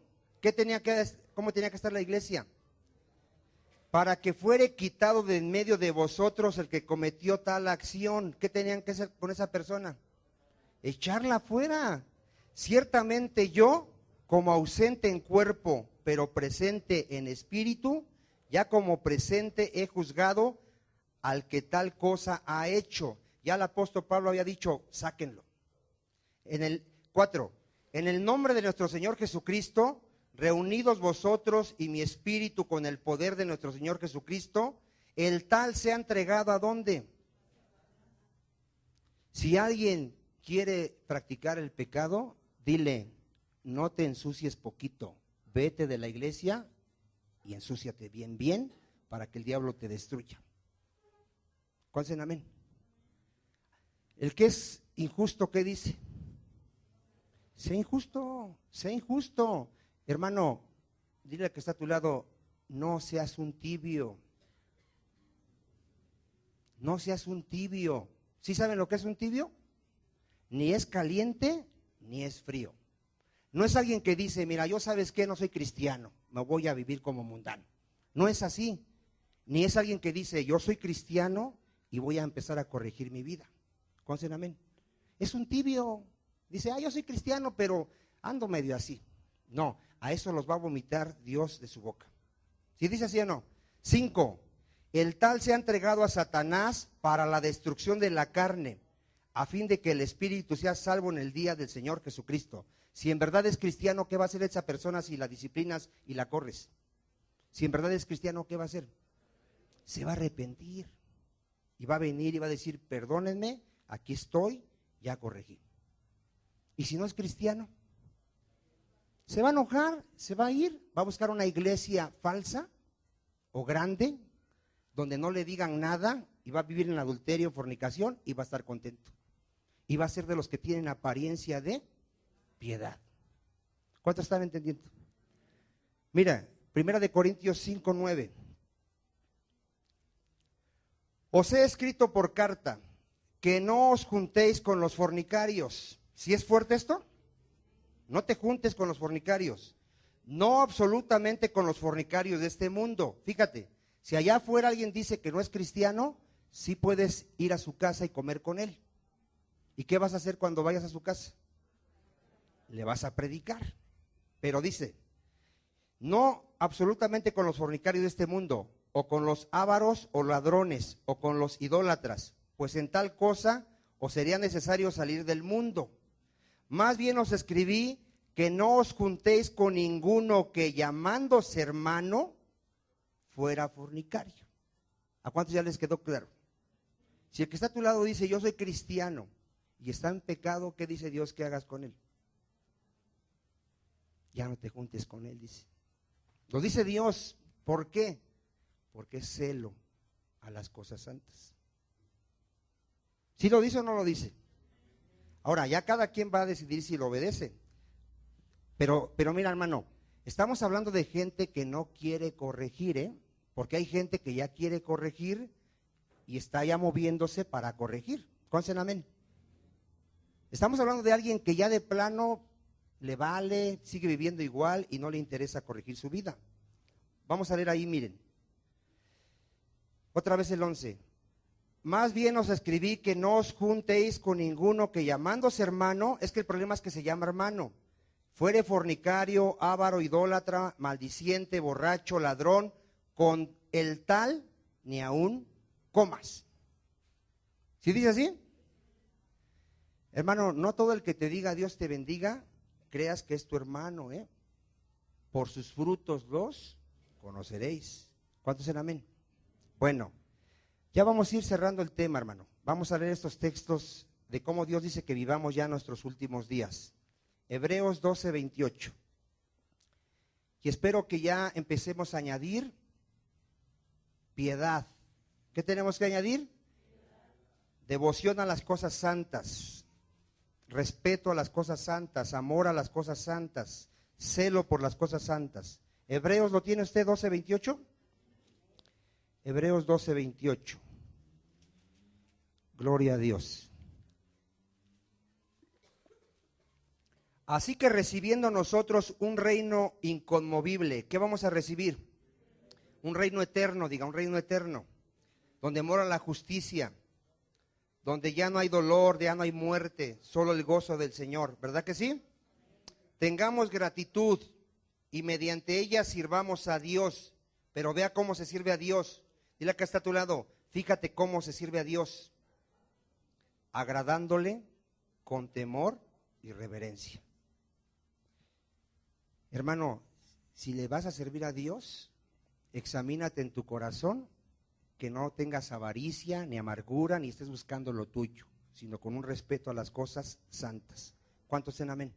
S1: ¿Cómo tenía que estar la iglesia? Para que fuere quitado de en medio de vosotros el que cometió tal acción. ¿Qué tenían que hacer con esa persona? Echarla fuera. Ciertamente yo, como ausente en cuerpo, pero presente en espíritu, ya como presente he juzgado al que tal cosa ha hecho. Ya el apóstol Pablo había dicho, sáquenlo. En el 4, en el nombre de nuestro Señor Jesucristo, reunidos vosotros y mi espíritu con el poder de nuestro Señor Jesucristo, el tal se ha entregado ¿a dónde? Si alguien quiere practicar el pecado, dile, no te ensucies poquito, vete de la iglesia y ensúciate bien, para que el diablo te destruya. ¿Cuál es el amén? El que es injusto, ¿qué dice? Sé injusto. Hermano, dile al que está a tu lado, no seas un tibio. No seas un tibio. ¿Sí saben lo que es un tibio? Ni es caliente, ni es frío. No es alguien que dice, mira, yo sabes qué, no soy cristiano, me voy a vivir como mundano. No es así. Ni es alguien que dice, yo soy cristiano y voy a empezar a corregir mi vida. ¿Cuántos dicen amén? Es un tibio. Dice, yo soy cristiano, pero ando medio así. No, a eso los va a vomitar Dios de su boca. ¿Sí dice así o no? 5, el tal se ha entregado a Satanás para la destrucción de la carne, a fin de que el espíritu sea salvo en el día del Señor Jesucristo. Si en verdad es cristiano, ¿qué va a hacer esa persona si la disciplinas y la corres? Si en verdad es cristiano, ¿qué va a hacer? Se va a arrepentir y va a venir y va a decir, perdónenme, aquí estoy, ya corregí. Y si no es cristiano, se va a enojar, se va a ir, va a buscar una iglesia falsa o grande, donde no le digan nada, y va a vivir en adulterio, fornicación, y va a estar contento. Y va a ser de los que tienen apariencia de piedad. ¿Cuántos están entendiendo? Mira, 1 Corintios 5, 9. Os he escrito por carta que no os juntéis con los fornicarios. ¿Sí es fuerte esto? No te juntes con los fornicarios. No absolutamente con los fornicarios de este mundo. Fíjate, si allá afuera alguien dice que no es cristiano, sí puedes ir a su casa y comer con él. ¿Y qué vas a hacer cuando vayas a su casa? le vas a predicar. Pero dice, no absolutamente con los fornicarios de este mundo, o con los ávaros o ladrones, o con los idólatras, pues en tal cosa os sería necesario salir del mundo. Más bien os escribí que no os juntéis con ninguno que llamándose hermano fuera fornicario. ¿A cuántos ya les quedó claro? Si el que está a tu lado dice, yo soy cristiano, y está en pecado, ¿qué dice Dios que hagas con él? Ya no te juntes con él, dice. Lo dice Dios. ¿Por qué? Porque es celo a las cosas santas. ¿Sí lo dice o no lo dice? Ahora, ya cada quien va a decidir si lo obedece. Pero mira, hermano, estamos hablando de gente que no quiere corregir, ¿eh? Porque hay gente que ya quiere corregir y está ya moviéndose para corregir. ¿Cuántos dicen amén? Estamos hablando de alguien que ya de plano le vale, sigue viviendo igual y no le interesa corregir su vida. Vamos a leer ahí, miren. Otra vez el 11. Más bien os escribí que no os juntéis con ninguno que llamándose hermano, es que el problema es que se llama hermano, fuere fornicario, avaro, idólatra, maldiciente, borracho, ladrón, con el tal ni aún comas. ¿Sí dice así? Hermano, no todo el que te diga Dios te bendiga, creas que es tu hermano, ¿eh? Por sus frutos los conoceréis. ¿Cuántos en amén? Bueno, ya vamos a ir cerrando el tema, hermano. Vamos a leer estos textos de cómo Dios dice que vivamos ya nuestros últimos días. Hebreos 12:28. Y espero que ya empecemos a añadir piedad. ¿Qué tenemos que añadir? Devoción a las cosas santas, respeto a las cosas santas, amor a las cosas santas, celo por las cosas santas. Hebreos, ¿lo tiene usted 12:28? Hebreos 12:28. Gloria a Dios. Así que recibiendo nosotros un reino inconmovible, ¿qué vamos a recibir? Un reino eterno, diga, un reino eterno, donde mora la justicia, donde ya no hay dolor, ya no hay muerte, solo el gozo del Señor, ¿verdad que sí? Tengamos gratitud y mediante ella sirvamos a Dios, pero vea cómo se sirve a Dios. Dile que está a tu lado, fíjate cómo se sirve a Dios, agradándole con temor y reverencia. Hermano, si le vas a servir a Dios, examínate en tu corazón, que no tengas avaricia, ni amargura, ni estés buscando lo tuyo, sino con un respeto a las cosas santas. ¿Cuántos en amén?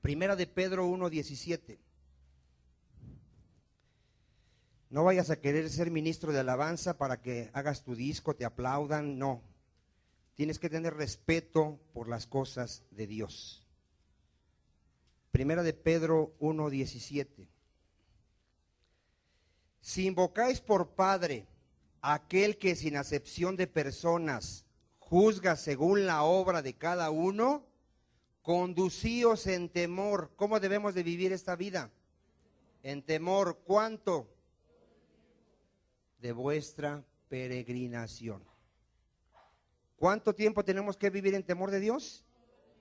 S1: Primera de Pedro 1:17. No vayas a querer ser ministro de alabanza para que hagas tu disco, te aplaudan, no. Tienes que tener respeto por las cosas de Dios. Primera de Pedro 1:17. Si invocáis por Padre aquel que sin acepción de personas juzga según la obra de cada uno, conducíos en temor. ¿Cómo debemos de vivir esta vida? En temor, ¿cuánto? De vuestra peregrinación. ¿Cuánto tiempo tenemos que vivir en temor de Dios?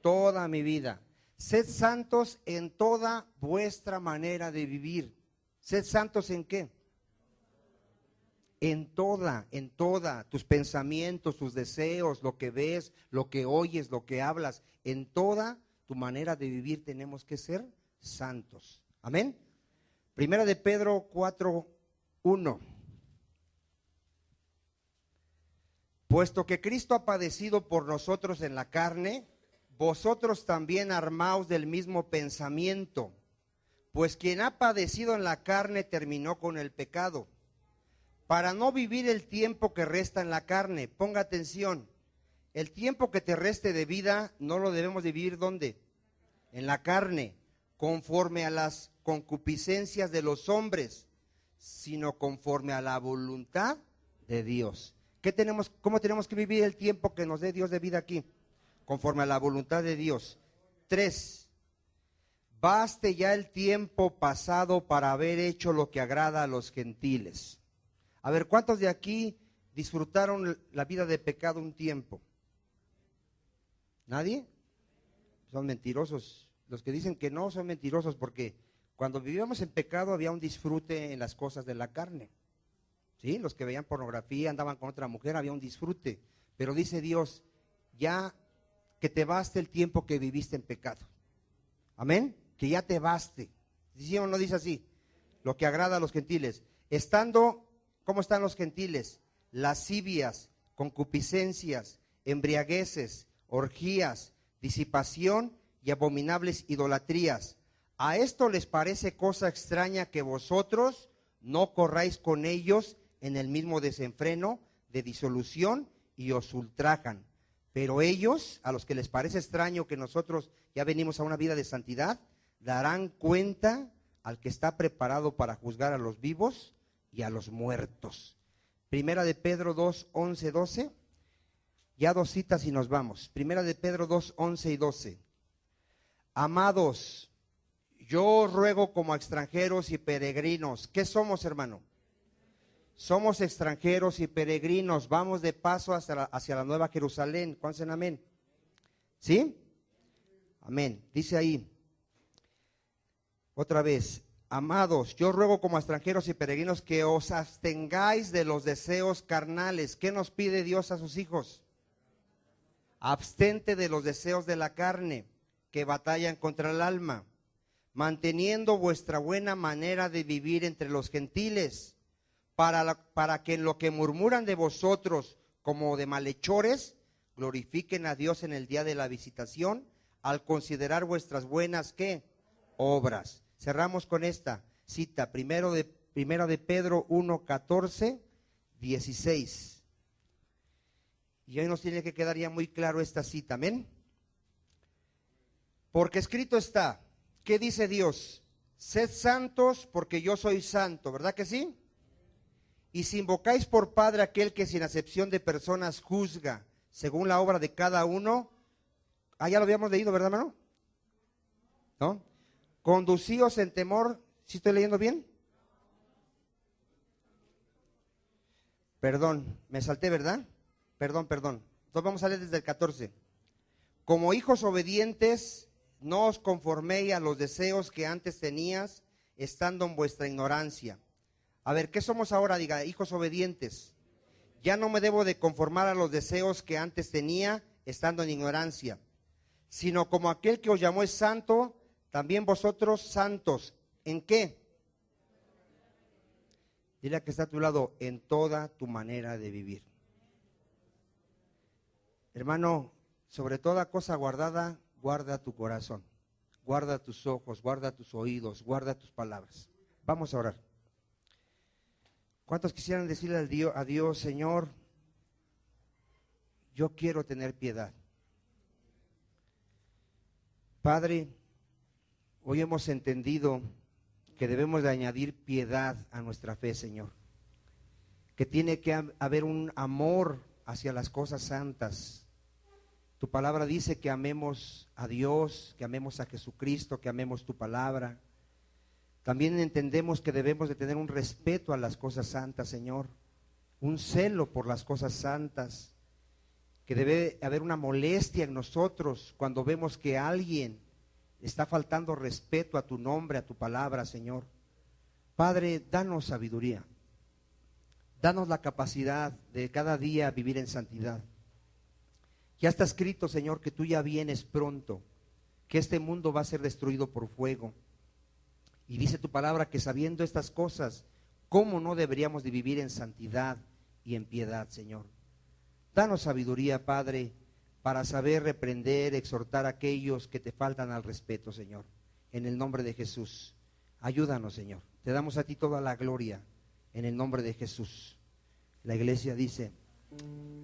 S1: Toda mi vida. Sed santos en toda vuestra manera de vivir. ¿Sed santos en qué? En toda, tus pensamientos, tus deseos, lo que ves, lo que oyes, lo que hablas, en toda tu manera de vivir tenemos que ser santos. Amén. Primera de Pedro 4:1. Puesto que Cristo ha padecido por nosotros en la carne, vosotros también armaos del mismo pensamiento, pues quien ha padecido en la carne terminó con el pecado, para no vivir el tiempo que resta en la carne. Ponga atención, el tiempo que te reste de vida no lo debemos de vivir, ¿dónde? En la carne, conforme a las concupiscencias de los hombres, sino conforme a la voluntad de Dios. ¿Cómo tenemos que vivir el tiempo que nos dé Dios de vida aquí? Conforme a la voluntad de Dios. 3. Baste ya el tiempo pasado para haber hecho lo que agrada a los gentiles. A ver, ¿cuántos de aquí disfrutaron la vida de pecado un tiempo? ¿Nadie? Son mentirosos. Los que dicen que no son mentirosos, porque cuando vivíamos en pecado había un disfrute en las cosas de la carne. ¿Sí? Los que veían pornografía, andaban con otra mujer, había un disfrute. Pero dice Dios, ya que te baste el tiempo que viviste en pecado. Amén. Que ya te baste. ¿Sí o no dice así? Lo que agrada a los gentiles. Estando, ¿cómo están los gentiles? Lascivias, concupiscencias, embriagueces, orgías, disipación y abominables idolatrías. A esto les parece cosa extraña que vosotros no corráis con ellos en el mismo desenfreno de disolución y os ultrajan. Pero ellos, a los que les parece extraño que nosotros ya venimos a una vida de santidad, darán cuenta al que está preparado para juzgar a los vivos y a los muertos. Primera de Pedro 2, 11, 12. Ya dos citas y nos vamos. Primera de Pedro 2, 11 y 12. Amados, yo os ruego como extranjeros y peregrinos. ¿Qué somos, hermano? Somos extranjeros y peregrinos. Vamos de paso hacia la Nueva Jerusalén. ¿Cuántos dicen amén? ¿Sí? Amén. Dice ahí, otra vez, amados, yo ruego como extranjeros y peregrinos que os abstengáis de los deseos carnales. ¿Qué nos pide Dios a sus hijos? Abstente de los deseos de la carne que batallan contra el alma, manteniendo vuestra buena manera de vivir entre los gentiles, para que en lo que murmuran de vosotros como de malhechores, glorifiquen a Dios en el día de la visitación, al considerar vuestras buenas, ¿qué? Obras. Cerramos con esta cita, primera de Pedro 1, 14, 16. Y hoy nos tiene que quedar ya muy claro esta cita, amén. Porque escrito está, ¿qué dice Dios? Sed santos porque yo soy santo, ¿verdad que sí? Y si invocáis por Padre aquel que sin acepción de personas juzga, según la obra de cada uno, ya lo habíamos leído, ¿verdad, hermano? ¿No? Conducíos en temor, ¿sí estoy leyendo bien? Perdón, me salté, ¿verdad? Perdón. Entonces vamos a leer desde el 14. Como hijos obedientes, no os conforméis a los deseos que antes tenías, estando en vuestra ignorancia. A ver, ¿qué somos ahora? Diga, hijos obedientes. Ya no me debo de conformar a los deseos que antes tenía, estando en ignorancia, sino como aquel que os llamó es santo, también vosotros santos. ¿En qué? Dile a que está a tu lado, en toda tu manera de vivir. Hermano, sobre toda cosa guardada, guarda tu corazón, guarda tus ojos, guarda tus oídos, guarda tus palabras. Vamos a orar. ¿Cuántos quisieran decirle a Dios, Señor, yo quiero tener piedad? Padre, hoy hemos entendido que debemos de añadir piedad a nuestra fe, Señor. Que tiene que haber un amor hacia las cosas santas. Tu palabra dice que amemos a Dios, que amemos a Jesucristo, que amemos tu palabra. También entendemos que debemos de tener un respeto a las cosas santas, Señor. Un celo por las cosas santas. Que debe haber una molestia en nosotros cuando vemos que alguien está faltando respeto a tu nombre, a tu palabra, Señor. Padre, danos sabiduría. Danos la capacidad de cada día vivir en santidad. Ya está escrito, Señor, que tú ya vienes pronto, que este mundo va a ser destruido por fuego. Y dice tu palabra que sabiendo estas cosas, ¿cómo no deberíamos de vivir en santidad y en piedad, Señor? Danos sabiduría, Padre, para saber reprender, exhortar a aquellos que te faltan al respeto, Señor. En el nombre de Jesús, ayúdanos, Señor. Te damos a ti toda la gloria, en el nombre de Jesús. La iglesia dice,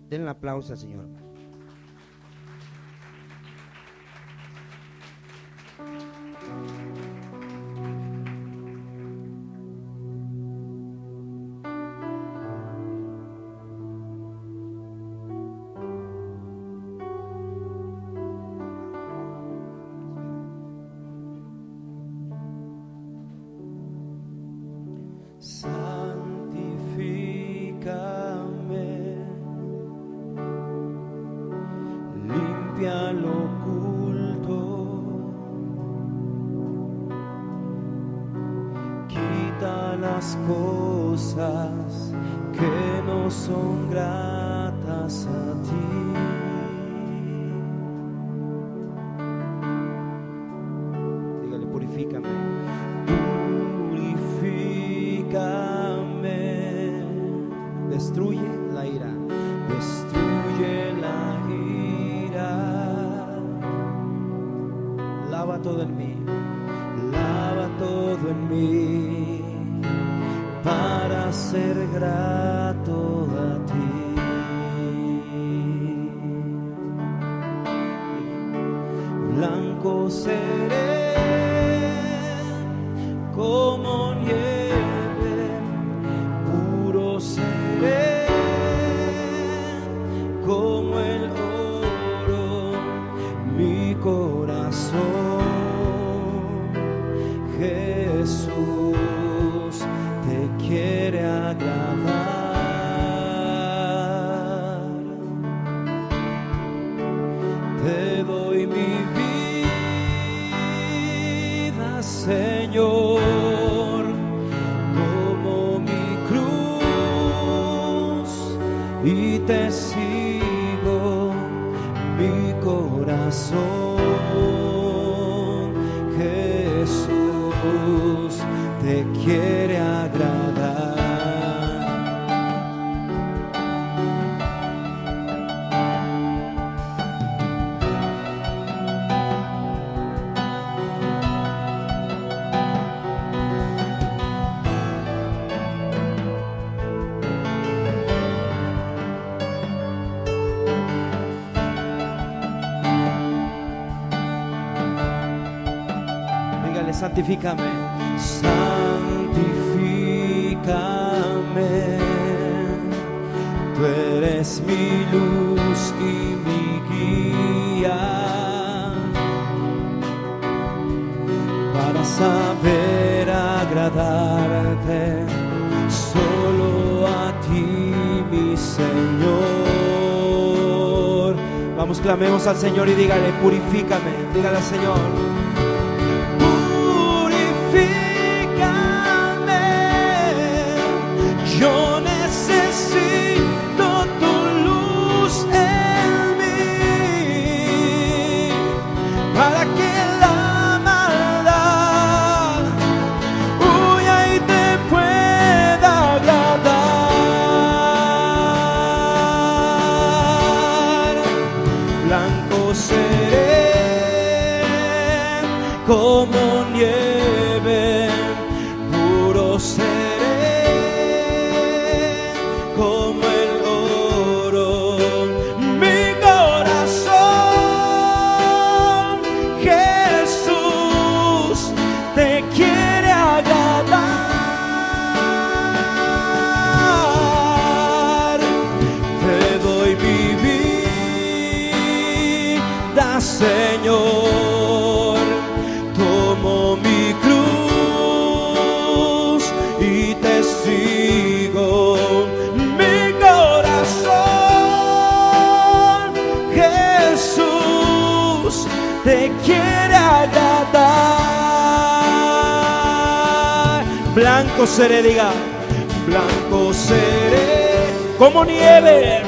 S1: den un aplauso, Señor.
S2: Santifícame, cosas que no son gratas a ti. Dígale, purifícame. Purifícame. Destruye la ira. Destruye la ira. Lava todo en mí. Lava todo en mí, para ser grato a ti. Blanco seré como nieve, puro seré como el oro, mi corazón. Jesús te quiere agradar. Te doy mi vida, Señor, como mi cruz, y te sigo mi corazón. Jesús te quiere agradar. Dígale, santifícame. Santifícame, tú eres mi luz y mi guía, para saber agradarte solo a ti, mi Señor. Vamos, clamemos al Señor y dígale, purifícame. Dígale al Señor. Yo necesito tu luz en mí, para que la maldad huya y te pueda agradar. Blanco seré como nieve, puro seré como el oro, mi corazón. Jesús te quiere agradar. Te doy mi vida, Señor, tomo mi cruz y te sigo mi corazón. Jesús te quiere agradar. Blanco seré, diga, blanco seré como nieve,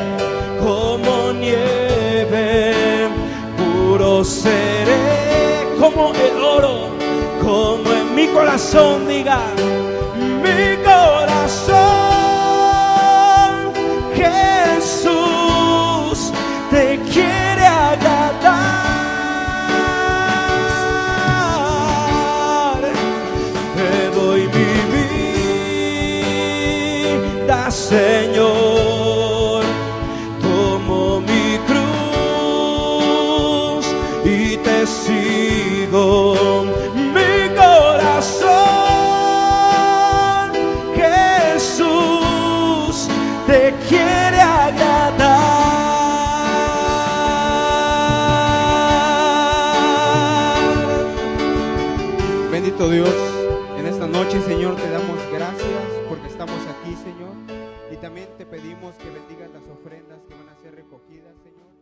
S2: puro seré como el oro, como en mi corazón, diga, mi corazón. Jesús te quiere agradar. Te doy mi vida, Señor, tomo mi cruz y te sigo mi corazón. Jesús te quiere agradar.
S3: Bendito Dios, en esta noche, Señor, te damos gracias porque estamos aquí, Señor, y también te pedimos que bendigas las ofrendas que van a ser recogidas, Señor.